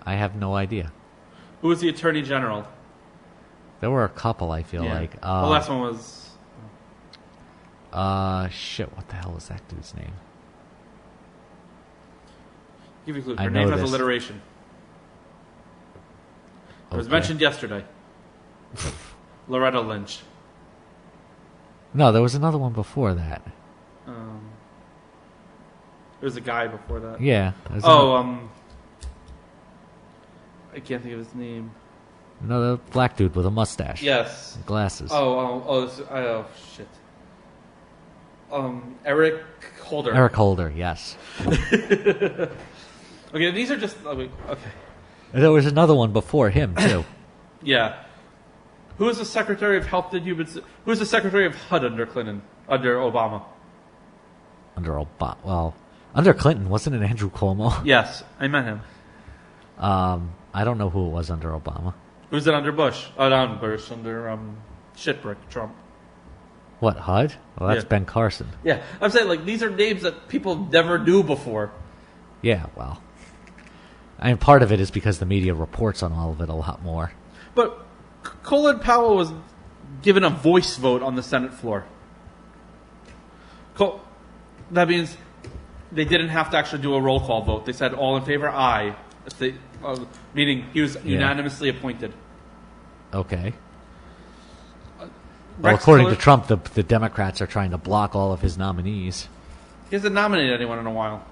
Speaker 1: I have no idea.
Speaker 2: Who was the Attorney General?
Speaker 1: There were a couple, I feel like.
Speaker 2: The last one was...
Speaker 1: shit, what the hell was that dude's name?
Speaker 2: Give you a clue. Her name has alliteration. It was mentioned yesterday. Loretta Lynch.
Speaker 1: No, there was another one before that.
Speaker 2: There was a guy before that.
Speaker 1: Yeah.
Speaker 2: I can't think of his name.
Speaker 1: Another black dude with a mustache.
Speaker 2: Yes.
Speaker 1: And glasses.
Speaker 2: Oh, shit. Eric Holder.
Speaker 1: Eric Holder, yes.
Speaker 2: Okay, these are just... Okay.
Speaker 1: There was another one before him, too.
Speaker 2: Yeah. Who was the Secretary of Health and Human... Who was the Secretary of HUD under Clinton? Under Obama?
Speaker 1: Under Obama. Well, under Clinton, wasn't it Andrew Cuomo?
Speaker 2: Yes, I met him.
Speaker 1: I don't know who it was under Obama.
Speaker 2: Who was it under Bush? Not Bush, under Shitbrick, Trump.
Speaker 1: What, HUD? Well, that's Ben Carson.
Speaker 2: Yeah, I'm saying, like, these are names that people never knew before.
Speaker 1: Yeah, well. I mean, part of it is because the media reports on all of it a lot more.
Speaker 2: But Colin Powell was given a voice vote on the Senate floor. That means they didn't have to actually do a roll call vote. They said all in favor, aye. Meaning he was unanimously appointed.
Speaker 1: Okay. Well, according to Trump, the Democrats are trying to block all of his nominees.
Speaker 2: He hasn't nominated anyone in a while.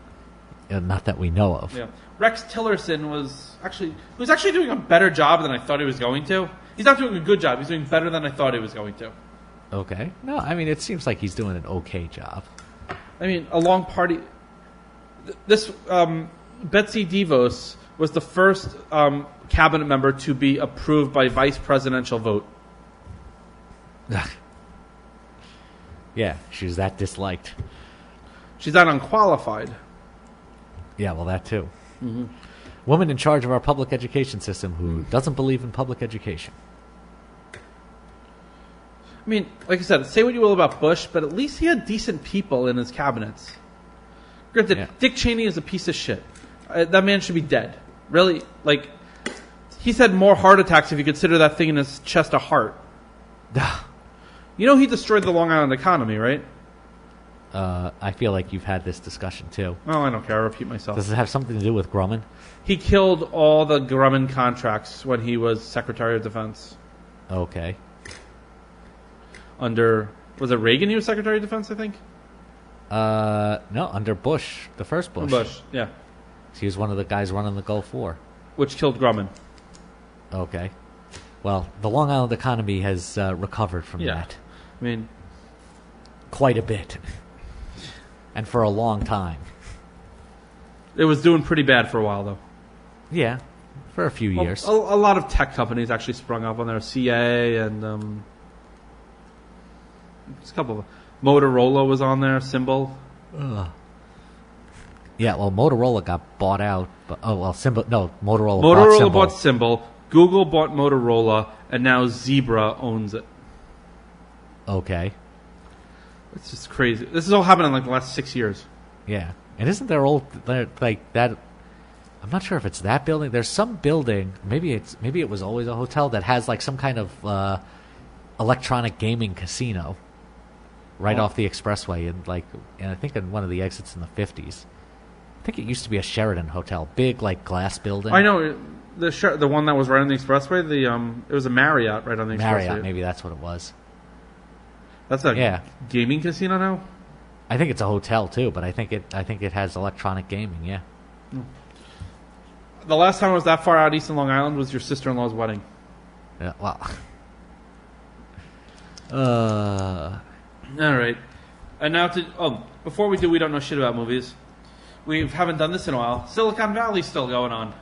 Speaker 1: Not that we know of.
Speaker 2: Yeah. Rex Tillerson was actually doing a better job than I thought he was going to. He's not doing a good job. He's doing better than I thought he was going to.
Speaker 1: Okay. No, I mean, it seems like he's doing an okay job.
Speaker 2: I mean, a long party... This Betsy DeVos was the first cabinet member to be approved by vice presidential vote.
Speaker 1: Yeah, she was that disliked.
Speaker 2: She's not unqualified.
Speaker 1: Yeah, well, that too.
Speaker 2: Mm-hmm.
Speaker 1: Woman in charge of our public education system who doesn't believe in public education.
Speaker 2: I mean, like I said, say what you will about Bush, but at least he had decent people in his cabinets. Granted, Dick Cheney is a piece of shit. That man should be dead. Really, like, he's had more heart attacks if you consider that thing in his chest a heart. You know he destroyed the Long Island economy, right?
Speaker 1: I feel like you've had this discussion too.
Speaker 2: Oh, I don't care. I'll repeat myself.
Speaker 1: Does it have something to do with Grumman?
Speaker 2: He killed all the Grumman contracts when he was Secretary of Defense.
Speaker 1: Okay.
Speaker 2: Was it Reagan he was Secretary of Defense, I think?
Speaker 1: No, under Bush, the first Bush.
Speaker 2: Bush, yeah.
Speaker 1: He was one of the guys running the Gulf War.
Speaker 2: Which killed Grumman.
Speaker 1: Okay. Well, the Long Island economy has recovered from that.
Speaker 2: I mean...
Speaker 1: Quite a bit. And for a long time.
Speaker 2: It was doing pretty bad for a while, though.
Speaker 1: Yeah, for a few years.
Speaker 2: A lot of tech companies actually sprung up on there. CA and... just a couple of... Motorola was on there, Symbol.
Speaker 1: Ugh. Yeah, well, Motorola got bought out. But, Symbol... No, Motorola
Speaker 2: bought Symbol. Google bought Motorola, and now Zebra owns it.
Speaker 1: Okay.
Speaker 2: It's just crazy. This has all happened in like the last 6 years.
Speaker 1: Yeah. And isn't there like that... I'm not sure if it's that building. There's some building, maybe it was always a hotel that has like some kind of electronic gaming casino right off the expressway, and I think in one of the exits in the 50s. I think it used to be a Sheraton hotel, big glass building.
Speaker 2: I know the one that was right on the expressway. It was a Marriott right on the expressway.
Speaker 1: Marriott, maybe that's what it was.
Speaker 2: That's a gaming casino now.
Speaker 1: I think it's a hotel too, but I think it has electronic gaming. Yeah.
Speaker 2: The last time I was that far out east in Long Island was your sister-in-law's wedding.
Speaker 1: Yeah. Well.
Speaker 2: All right. And now before we do, we don't know shit about movies. We haven't done this in a while. Silicon Valley's still going on.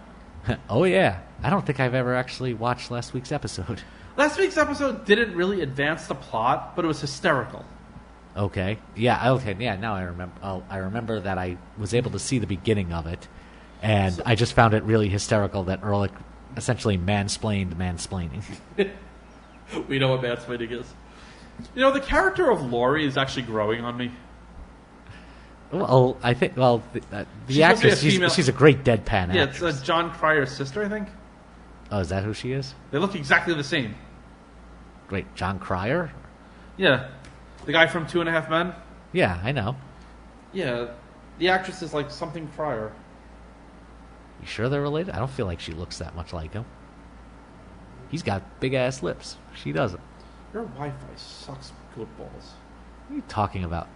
Speaker 1: Oh yeah. I don't think I've ever actually watched last week's episode.
Speaker 2: Last week's episode didn't really advance the plot, but it was hysterical.
Speaker 1: Okay. Yeah. Okay. Yeah. Now I remember. I remember that I was able to see the beginning of it, and I just found it really hysterical that Ehrlich essentially mansplained mansplaining.
Speaker 2: We know what mansplaining is. The character of Lori is actually growing on me.
Speaker 1: Well, I think. Well, the actress. She's a great deadpan actress.
Speaker 2: Yeah, it's John Cryer's sister, I think.
Speaker 1: Oh, is that who she is?
Speaker 2: They look exactly the same.
Speaker 1: Wait, John Cryer?
Speaker 2: Yeah. The guy from 2.5 Men?
Speaker 1: Yeah, I know.
Speaker 2: Yeah. The actress is like something Cryer.
Speaker 1: You sure they're related? I don't feel like she looks that much like him. He's got big-ass lips. She doesn't.
Speaker 2: Your Wi-Fi sucks good balls.
Speaker 1: What are you talking about?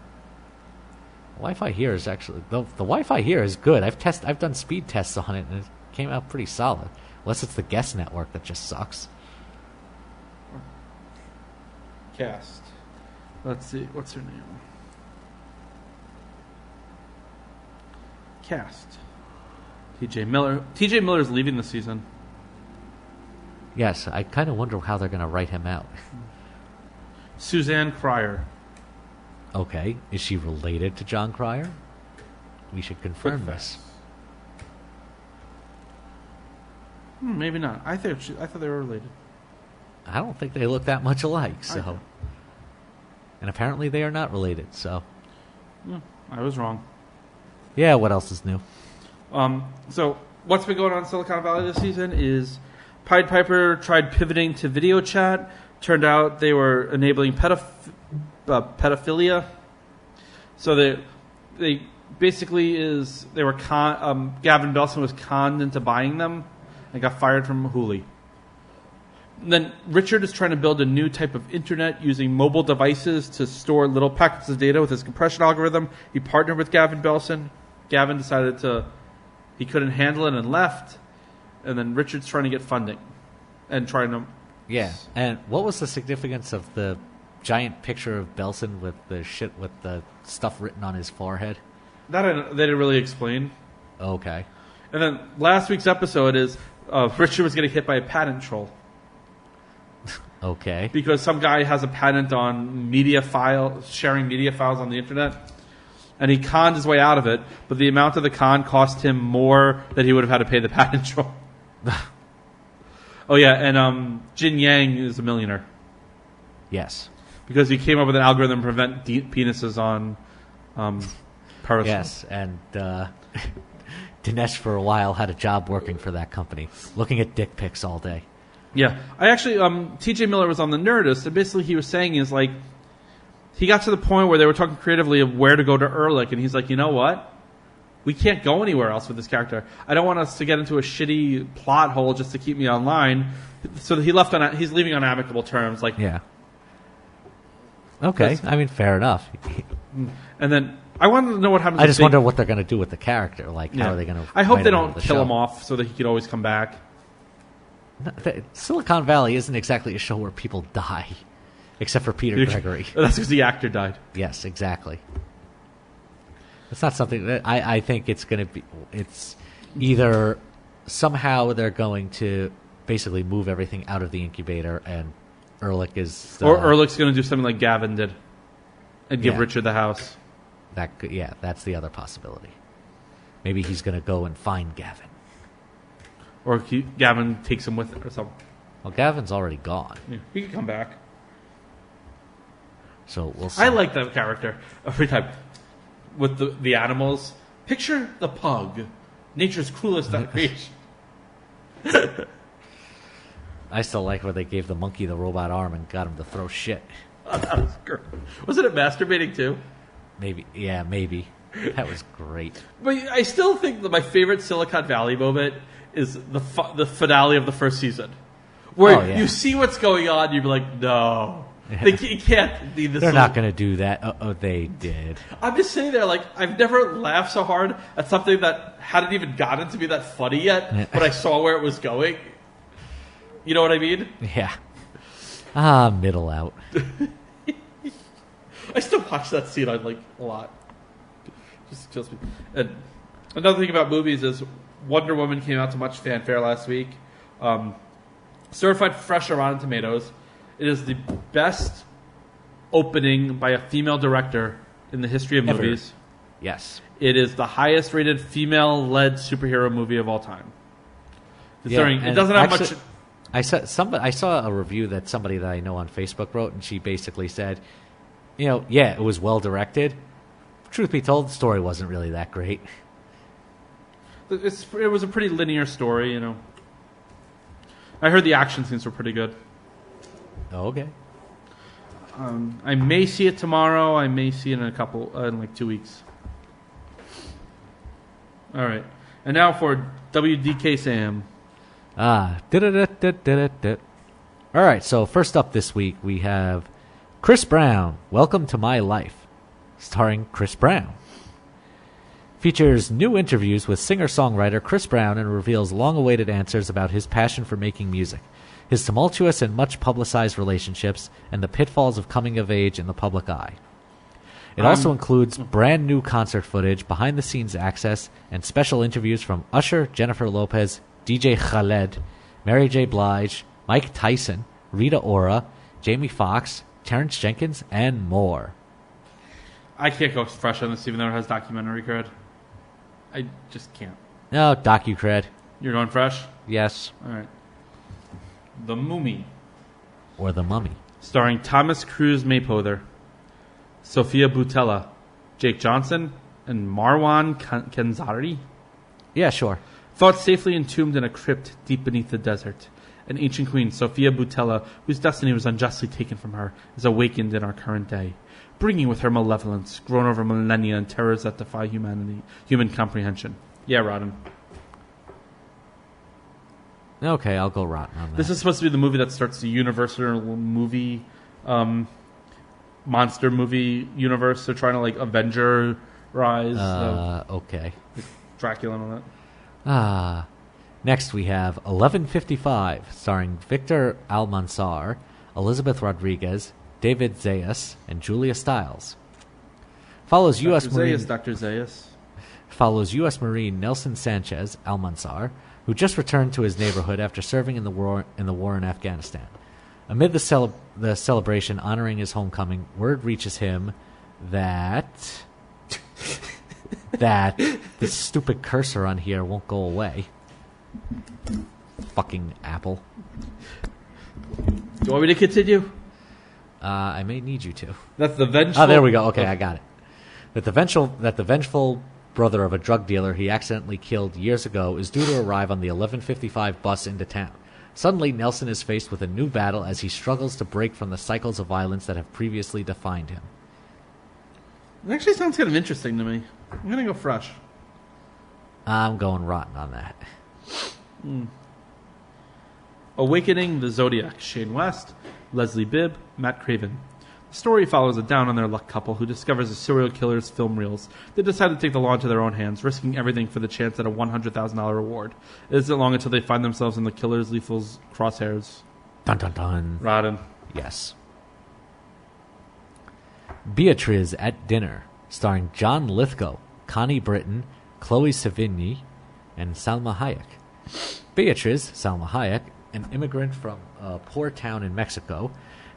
Speaker 1: The Wi-Fi here is actually... The Wi-Fi here is good. I've done speed tests on it, and it came out pretty solid. Unless it's the guest network that just sucks.
Speaker 2: Cast. Let's see. What's her name? Cast. TJ Miller. TJ Miller's leaving the season.
Speaker 1: Yes, I kind of wonder how they're going to write him out.
Speaker 2: Suzanne Cryer.
Speaker 1: Okay. Is she related to John Cryer? We should confirm this.
Speaker 2: Maybe not. I thought they were related.
Speaker 1: I don't think they look that much alike, so... And apparently they are not related, so...
Speaker 2: I was wrong.
Speaker 1: Yeah, what else is new?
Speaker 2: So, what's been going on in Silicon Valley this season is Pied Piper tried pivoting to video chat. Turned out they were enabling pedophilia. So they basically Gavin Belson was conned into buying them and got fired from Hulu. And then Richard is trying to build a new type of internet using mobile devices to store little packets of data with his compression algorithm. He partnered with Gavin Belson. Gavin decided he couldn't handle it and left. And then Richard's trying to get funding and trying to...
Speaker 1: Yeah, and what was the significance of the giant picture of Belson with the stuff written on his forehead?
Speaker 2: That they didn't really explain.
Speaker 1: Okay.
Speaker 2: And then last week's episode is Richard was getting hit by a patent troll.
Speaker 1: Okay.
Speaker 2: Because some guy has a patent on sharing media files on the internet. And he conned his way out of it, but the amount of the con cost him more than he would have had to pay the patent troll. Oh yeah, and Jin Yang is a millionaire.
Speaker 1: Yes.
Speaker 2: Because he came up with an algorithm to prevent penises on Periscope.
Speaker 1: Yes, and Dinesh for a while had a job working for that company, looking at dick pics all day.
Speaker 2: Yeah. I actually, TJ Miller was on the Nerdist, and basically he was saying is like, he got to the point where they were talking creatively of where to go to Ehrlich, and he's like, you know what? We can't go anywhere else with this character. I don't want us to get into a shitty plot hole just to keep me online. So he's leaving on amicable terms. Like,
Speaker 1: yeah. Okay, I mean, fair enough.
Speaker 2: And then I wanted to know what happens.
Speaker 1: I just wonder what they're going to do with the character. Like, how are they going to?
Speaker 2: I hope they don't kill him off so that he could always come back.
Speaker 1: No, Silicon Valley isn't exactly a show where people die, except for Peter Gregory.
Speaker 2: That's because the actor died.
Speaker 1: Yes, exactly. It's not something that I think it's going to be. It's either somehow they're going to basically move everything out of the incubator, and Ehrlich is,
Speaker 2: or Ehrlich's going to do something like Gavin did, and give Richard the house.
Speaker 1: That's the other possibility. Maybe he's going to go and find Gavin,
Speaker 2: or Gavin takes him with it, or something.
Speaker 1: Well, Gavin's already gone.
Speaker 2: Yeah, he can come back.
Speaker 1: So we'll see.
Speaker 2: I like that character every time. With the animals. Picture the pug. Nature's cruelest creation.
Speaker 1: I still like where they gave the monkey the robot arm and got him to throw shit.
Speaker 2: Oh, that was great. Wasn't it masturbating too?
Speaker 1: Maybe. Yeah, maybe. That was great.
Speaker 2: But I still think that my favorite Silicon Valley moment is the finale of the first season. Where you see what's going on, you'd be like, no. It can't be this.
Speaker 1: They're not going to do that. Oh, they did.
Speaker 2: I'm just sitting there like, I've never laughed so hard at something that hadn't even gotten to be that funny yet, but I saw where it was going. You know what I mean?
Speaker 1: Yeah. Middle out.
Speaker 2: I still watch that scene a lot. Just kills me. And another thing about movies is Wonder Woman came out to much fanfare last week. Certified fresh on Rotten Tomatoes. It is the best opening by a female director in the history of movies.
Speaker 1: Yes.
Speaker 2: It is the highest rated female-led superhero movie of all time. Considering it doesn't have much.
Speaker 1: I saw a review that somebody that I know on Facebook wrote, and she basically said, it was well directed. Truth be told, the story wasn't really that great.
Speaker 2: It was a pretty linear story, I heard the action scenes were pretty good.
Speaker 1: Oh, okay.
Speaker 2: I may see it tomorrow. I may see it in 2 weeks. All right. And now for WDK Sam.
Speaker 1: All right, so first up this week, we have Chris Brown, Welcome to My Life, starring Chris Brown. Features new interviews with singer-songwriter Chris Brown and reveals long-awaited answers about his passion for making music, his tumultuous and much-publicized relationships, and the pitfalls of coming of age in the public eye. It also includes brand-new concert footage, behind-the-scenes access, and special interviews from Usher, Jennifer Lopez, DJ Khaled, Mary J. Blige, Mike Tyson, Rita Ora, Jamie Foxx, Terrence Jenkins, and more.
Speaker 2: I can't go fresh on this even though it has documentary cred. I just can't.
Speaker 1: No, docu-cred.
Speaker 2: You're going fresh?
Speaker 1: Yes.
Speaker 2: All right. The Mummy.
Speaker 1: Or The Mummy.
Speaker 2: Starring Thomas Cruise Maypother, Sophia Boutella, Jake Johnson, and Marwan Kenzari.
Speaker 1: Yeah, sure.
Speaker 2: Thought safely entombed in a crypt deep beneath the desert, an ancient queen, Sophia Boutella, whose destiny was unjustly taken from her, is awakened in our current day, bringing with her malevolence, grown over millennia and terrors that defy human comprehension. Yeah, Rodden.
Speaker 1: Okay, I'll go rotten on that.
Speaker 2: This is supposed to be the movie that starts the Universal movie, monster movie universe. They're trying to Avenger Rise.
Speaker 1: Okay.
Speaker 2: Dracula and all that.
Speaker 1: Next we have 1155, starring Victor Almanzar, Elizabeth Rodriguez, David Zayas, and Julia Stiles. Follows U.S. Marine
Speaker 2: Dr. Zayas.
Speaker 1: Follows U.S. Marine Nelson Sanchez Almanzar, who just returned to his neighborhood after serving in the war in Afghanistan. Amid the celebration honoring his homecoming, word reaches him that this stupid cursor on here won't go away. Fucking Apple.
Speaker 2: Do you want me to continue?
Speaker 1: I may need you to.
Speaker 2: That's the vengeful...
Speaker 1: Oh, there we go. Okay, I got it. That the vengeful brother of a drug dealer he accidentally killed years ago is due to arrive on the 11:55 bus into town. Suddenly, Nelson is faced with a new battle as he struggles to break from the cycles of violence that have previously defined him.
Speaker 2: It actually sounds kind of interesting to me. I'm going to go fresh.
Speaker 1: I'm going rotten on that.
Speaker 2: Awakening the Zodiac. Shane West, Leslie Bibb, Matt Craven. The story follows a down-on-their-luck couple who discovers a serial killer's film reels. They decide to take the law into their own hands, risking everything for the chance at a $100,000 reward. It isn't long until they find themselves in the killer's lethal crosshairs.
Speaker 1: Dun dun dun.
Speaker 2: Rodden.
Speaker 1: Yes. Beatriz at Dinner, starring John Lithgow, Connie Britton, Chloe Sevigny, and Salma Hayek. Beatriz, Salma Hayek, an immigrant from a poor town in Mexico,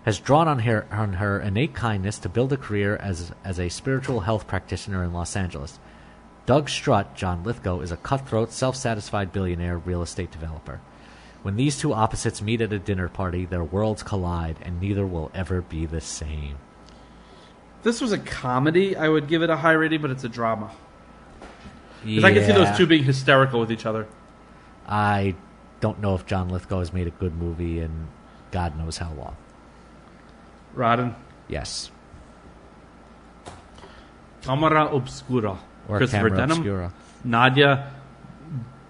Speaker 1: has drawn on her innate kindness to build a career as a spiritual health practitioner in Los Angeles. Doug Strutt, John Lithgow, is a cutthroat, self-satisfied billionaire real estate developer. When these two opposites meet at a dinner party, their worlds collide, and neither will ever be the same.
Speaker 2: If this was a comedy, I would give it a high rating, but it's a drama. Because
Speaker 1: Yeah.
Speaker 2: I can see those two being hysterical with each other.
Speaker 1: I don't know if John Lithgow has made a good movie in God knows how long.
Speaker 2: Rodden.
Speaker 1: Yes.
Speaker 2: Camera Obscura.
Speaker 1: Or
Speaker 2: Christopher
Speaker 1: Camera
Speaker 2: Denham.
Speaker 1: Obscura.
Speaker 2: Nadia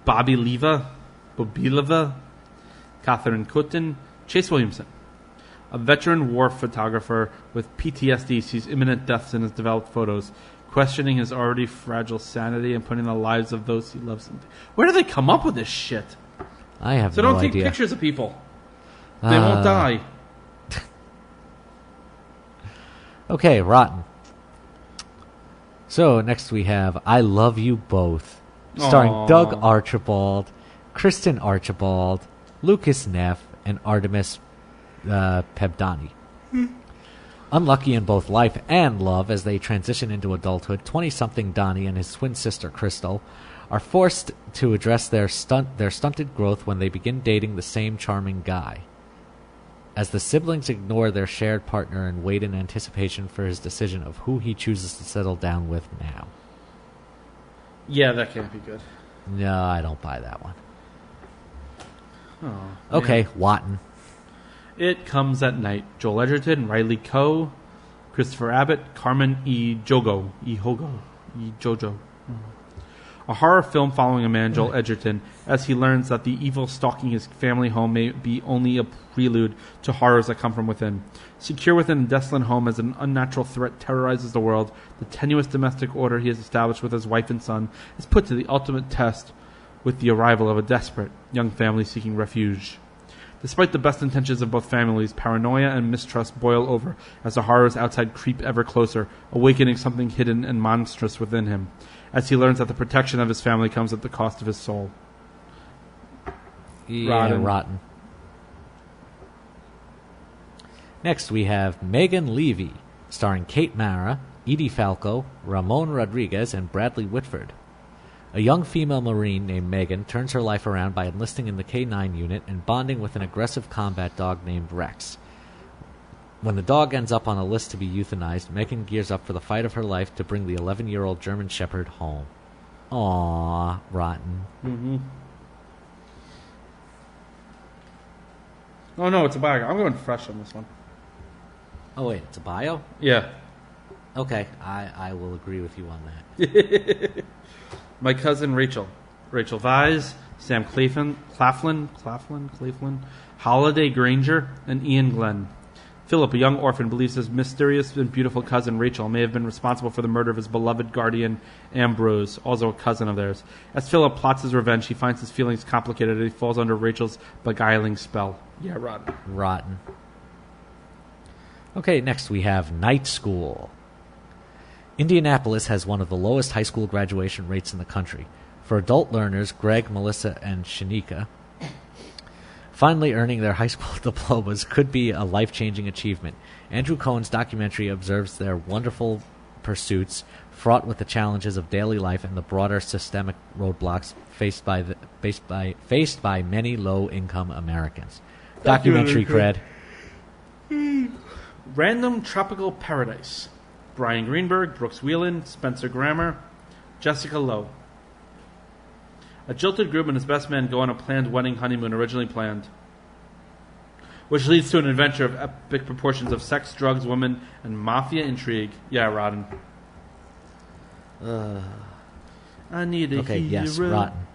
Speaker 2: Bobileva, Catherine Cotton, Chase Williamson. A veteran war photographer with PTSD sees imminent deaths in his developed photos, questioning his already fragile sanity and putting the lives of those he loves. Where do they come up with this shit?
Speaker 1: I have
Speaker 2: So
Speaker 1: no
Speaker 2: don't take
Speaker 1: idea.
Speaker 2: pictures of people. They won't die.
Speaker 1: Okay, Rotten. So next we have I Love You Both, starring
Speaker 2: Aww.
Speaker 1: Doug Archibald, Kristen Archibald, Lucas Neff, and Artemis Pebdani. Unlucky in both life and love as they transition into adulthood, 20-something Donnie and his twin sister Crystal are forced to address their stunted growth when they begin dating the same charming guy. As the siblings ignore their shared partner and wait in anticipation for his decision of who he chooses to settle down with now.
Speaker 2: Yeah, that can't be good.
Speaker 1: No, I don't buy that one.
Speaker 2: Oh,
Speaker 1: Okay,
Speaker 2: man.
Speaker 1: Watton.
Speaker 2: It Comes at Night. Joel Edgerton, Riley Coe, Christopher Abbott, Carmen Jojo. A horror film following a man, Joel Edgerton, as he learns that the evil stalking his family home may be only a prelude to horrors that come from within. Secure within a desolate home as an unnatural threat terrorizes the world, the tenuous domestic order he has established with his wife and son is put to the ultimate test with the arrival of a desperate young family seeking refuge. Despite the best intentions of both families, paranoia and mistrust boil over as the horrors outside creep ever closer, awakening something hidden and monstrous within him, as he learns that the protection of his family comes at the cost of his soul.
Speaker 1: Yeah, rotten. Next we have Megan Levy, starring Kate Mara, Edie Falco, Ramon Rodriguez, and Bradley Whitford. A young female Marine named Megan turns her life around by enlisting in the K-9 unit and bonding with an aggressive combat dog named Rex. When the dog ends up on a list to be euthanized, Megan gears up for the fight of her life to bring the 11-year-old German Shepherd home. Aww, rotten.
Speaker 2: Mm-hmm. Oh no, it's a bio. I'm going fresh on this one.
Speaker 1: Oh wait, it's a bio?
Speaker 2: Yeah.
Speaker 1: Okay, I will agree with you on that.
Speaker 2: My cousin Rachel. Rachel Vise, Sam Claflin, Holiday Granger, and Ian Glenn. Philip, a young orphan, believes his mysterious and beautiful cousin Rachel may have been responsible for the murder of his beloved guardian Ambrose, also a cousin of theirs. As Philip plots his revenge, he finds his feelings complicated and he falls under Rachel's beguiling spell. Yeah, rotten.
Speaker 1: Rotten. Okay, next we have Night School. Indianapolis has one of the lowest high school graduation rates in the country. For adult learners, Greg, Melissa, and Shanika, finally earning their high school diplomas could be a life-changing achievement. Andrew Cohen's documentary observes their wonderful pursuits, fraught with the challenges of daily life and the broader systemic roadblocks faced by many low-income Americans. Documentary cred.
Speaker 2: Random Tropical Paradise. Brian Greenberg, Brooks Whelan, Spencer Grammer, Jessica Lowe. A jilted groom and his best man go on a planned wedding honeymoon originally planned, which leads to an adventure of epic proportions of sex, drugs, women, and mafia intrigue. Yeah, rotten. I need a
Speaker 1: Okay,
Speaker 2: hero.
Speaker 1: yes, rotten.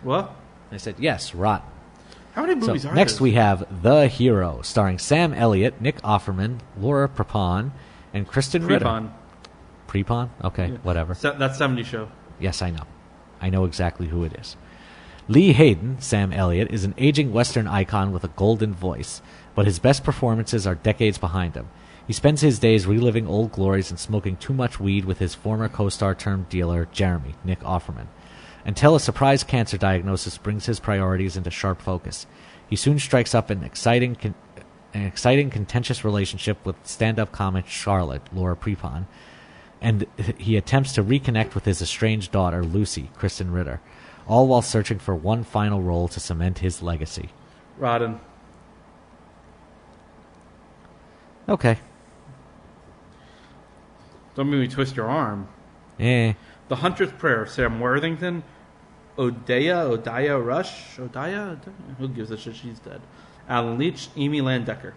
Speaker 2: What?
Speaker 1: I said, yes, rotten.
Speaker 2: How many movies
Speaker 1: So
Speaker 2: are
Speaker 1: next
Speaker 2: there?
Speaker 1: we have The Hero, starring Sam Elliott, Nick Offerman, Laura Prepon, and Kristen Ritter.
Speaker 2: Prepon.
Speaker 1: Prepon? Okay,
Speaker 2: Yeah.
Speaker 1: whatever.
Speaker 2: That 70s show.
Speaker 1: Yes, I know. I know exactly who it is. Lee Hayden, Sam Elliott, is an aging Western icon with a golden voice, but his best performances are decades behind him. He spends his days reliving old glories and smoking too much weed with his former co-star turned dealer, Jeremy, Nick Offerman, until a surprise cancer diagnosis brings his priorities into sharp focus. He soon strikes up an exciting, contentious relationship with stand-up comic Charlotte, Laura Prepon, and he attempts to reconnect with his estranged daughter, Lucy, Kristen Ritter, all while searching for one final role to cement his legacy.
Speaker 2: Rotten.
Speaker 1: Okay.
Speaker 2: Don't make me twist your arm.
Speaker 1: Eh.
Speaker 2: The Hunter's Prayer, Sam Worthington, Odaya Rush. Odaya? Who gives a shit? She's dead. Alan Leach, Amy Landecker.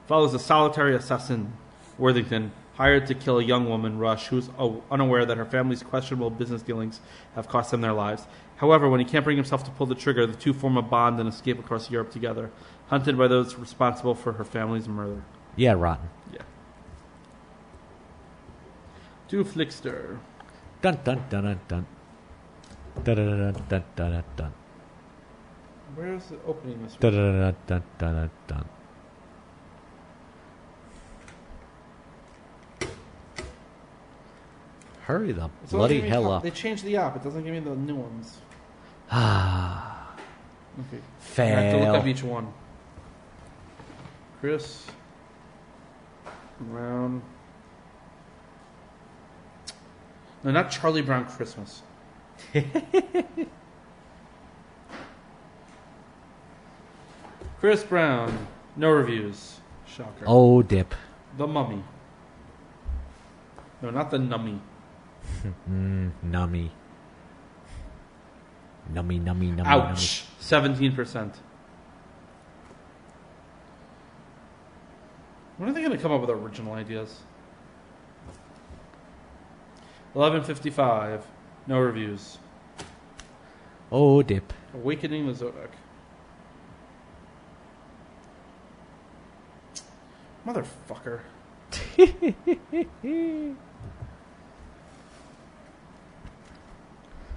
Speaker 2: Follows a solitary assassin, Worthington, hired to kill a young woman, Rush, who's unaware that her family's questionable business dealings have cost them their lives. However, when he can't bring himself to pull the trigger, the two form a bond and escape across Europe together, hunted by those responsible for her family's murder.
Speaker 1: Yeah, rotten.
Speaker 2: Yeah. To Flickster.
Speaker 1: Dun dun dun dun dun. Dun dun dun dun dun dun dun.
Speaker 2: Where's the opening this week?
Speaker 1: Dun dun dun dun dun dun dun. Hurry the bloody hell up.
Speaker 2: They changed the app. It doesn't give me the new ones.
Speaker 1: Ah.
Speaker 2: Okay.
Speaker 1: Fail.
Speaker 2: I have to look up each one. Chris Brown. No, not Charlie Brown Christmas. Chris Brown. No reviews. Shocker.
Speaker 1: Oh, dip.
Speaker 2: The Mummy. No, not the Nummy.
Speaker 1: Nummy. Nummy.
Speaker 2: Ouch. 17%. When are they going to come up with original ideas? 11:55. No reviews.
Speaker 1: Oh, dip.
Speaker 2: Awakening the Zodiac. Motherfucker.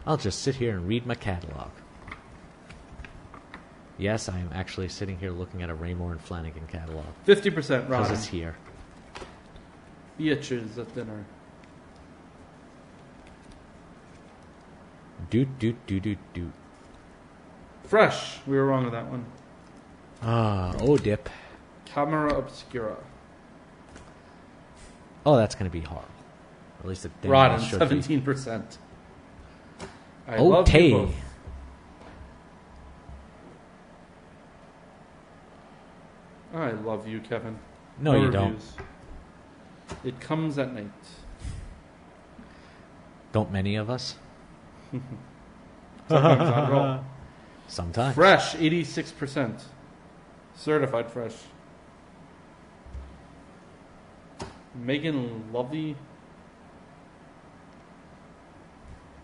Speaker 1: I'll just sit here and read my catalog. Yes, I am actually sitting here looking at a Raymore and Flanagan catalog.
Speaker 2: 50%
Speaker 1: Because
Speaker 2: rotten.
Speaker 1: it's here.
Speaker 2: Beatrice at dinner.
Speaker 1: Doot.
Speaker 2: Fresh. We were wrong with that one.
Speaker 1: Oh, dip.
Speaker 2: Camera Obscura.
Speaker 1: Oh, that's going to be horrible. At least it damn
Speaker 2: Rotten.
Speaker 1: well should
Speaker 2: 17%. I
Speaker 1: be.
Speaker 2: love you
Speaker 1: Okay.
Speaker 2: both. I love you, Kevin.
Speaker 1: No, you don't.
Speaker 2: reviews. It comes at night.
Speaker 1: Don't many of us?
Speaker 2: Sometimes on roll.
Speaker 1: Sometimes.
Speaker 2: Fresh, 86%. Certified fresh. Megan Lovey.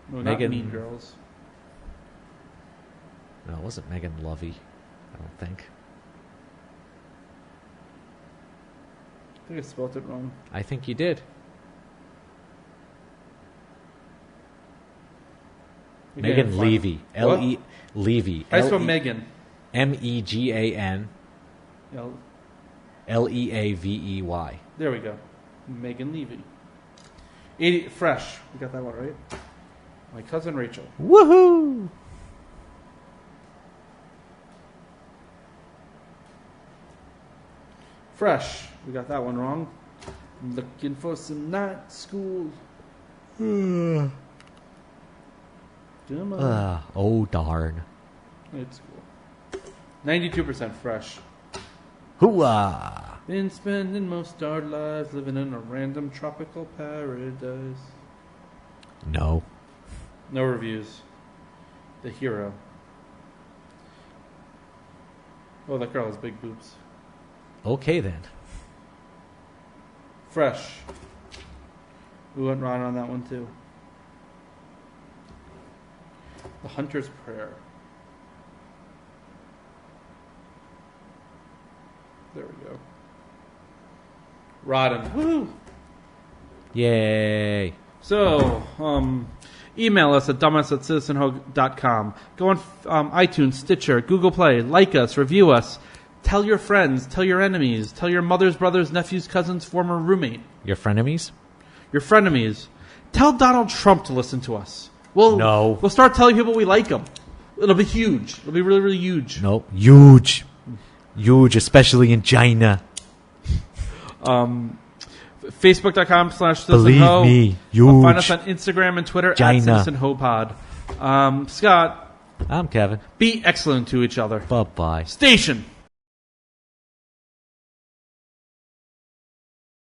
Speaker 2: No, not
Speaker 1: Megan-
Speaker 2: Mean Girls.
Speaker 1: No, it wasn't Megan Lovey, I don't think.
Speaker 2: I think I spelled it wrong.
Speaker 1: I think you did.
Speaker 2: We
Speaker 1: Megan
Speaker 2: can't find
Speaker 1: Levy.
Speaker 2: it. What?
Speaker 1: L-E... Levy.
Speaker 2: I spelled Megan.
Speaker 1: Megan.
Speaker 2: L-
Speaker 1: Leavey.
Speaker 2: There we go. Megan Levy. 80 fresh. We got that one right. My cousin Rachel.
Speaker 1: Woohoo!
Speaker 2: Fresh. We got that one wrong. I'm looking for some night school. Come on.
Speaker 1: Oh, darn.
Speaker 2: Night school. 92% fresh.
Speaker 1: Hooah!
Speaker 2: Been spending most our lives living in a random tropical paradise.
Speaker 1: No.
Speaker 2: No reviews. The hero. Oh, that girl has big boobs.
Speaker 1: Okay, then.
Speaker 2: Fresh. We went right on that one too. The Hunter's Prayer. There we go. Rotten. Woo!
Speaker 1: Yay.
Speaker 2: So, email us at dumbass@citizenhope.com. Go on iTunes, Stitcher, Google Play. Like us, review us. Tell your friends, tell your enemies, tell your mother's, brother's, nephew's, cousin's, former roommate.
Speaker 1: Your frenemies?
Speaker 2: Your frenemies. Tell Donald Trump to listen to us.
Speaker 1: No.
Speaker 2: We'll start telling people we like him. It'll be huge. It'll be really, really huge.
Speaker 1: No. Huge. Huge, especially in China.
Speaker 2: Facebook.com/CitizenHo.
Speaker 1: Believe me, huge.
Speaker 2: Find us on Instagram and Twitter
Speaker 1: China.
Speaker 2: at CitizenHoPod. Scott,
Speaker 1: I'm Kevin.
Speaker 2: be excellent to each other.
Speaker 1: Bye-bye.
Speaker 2: Station.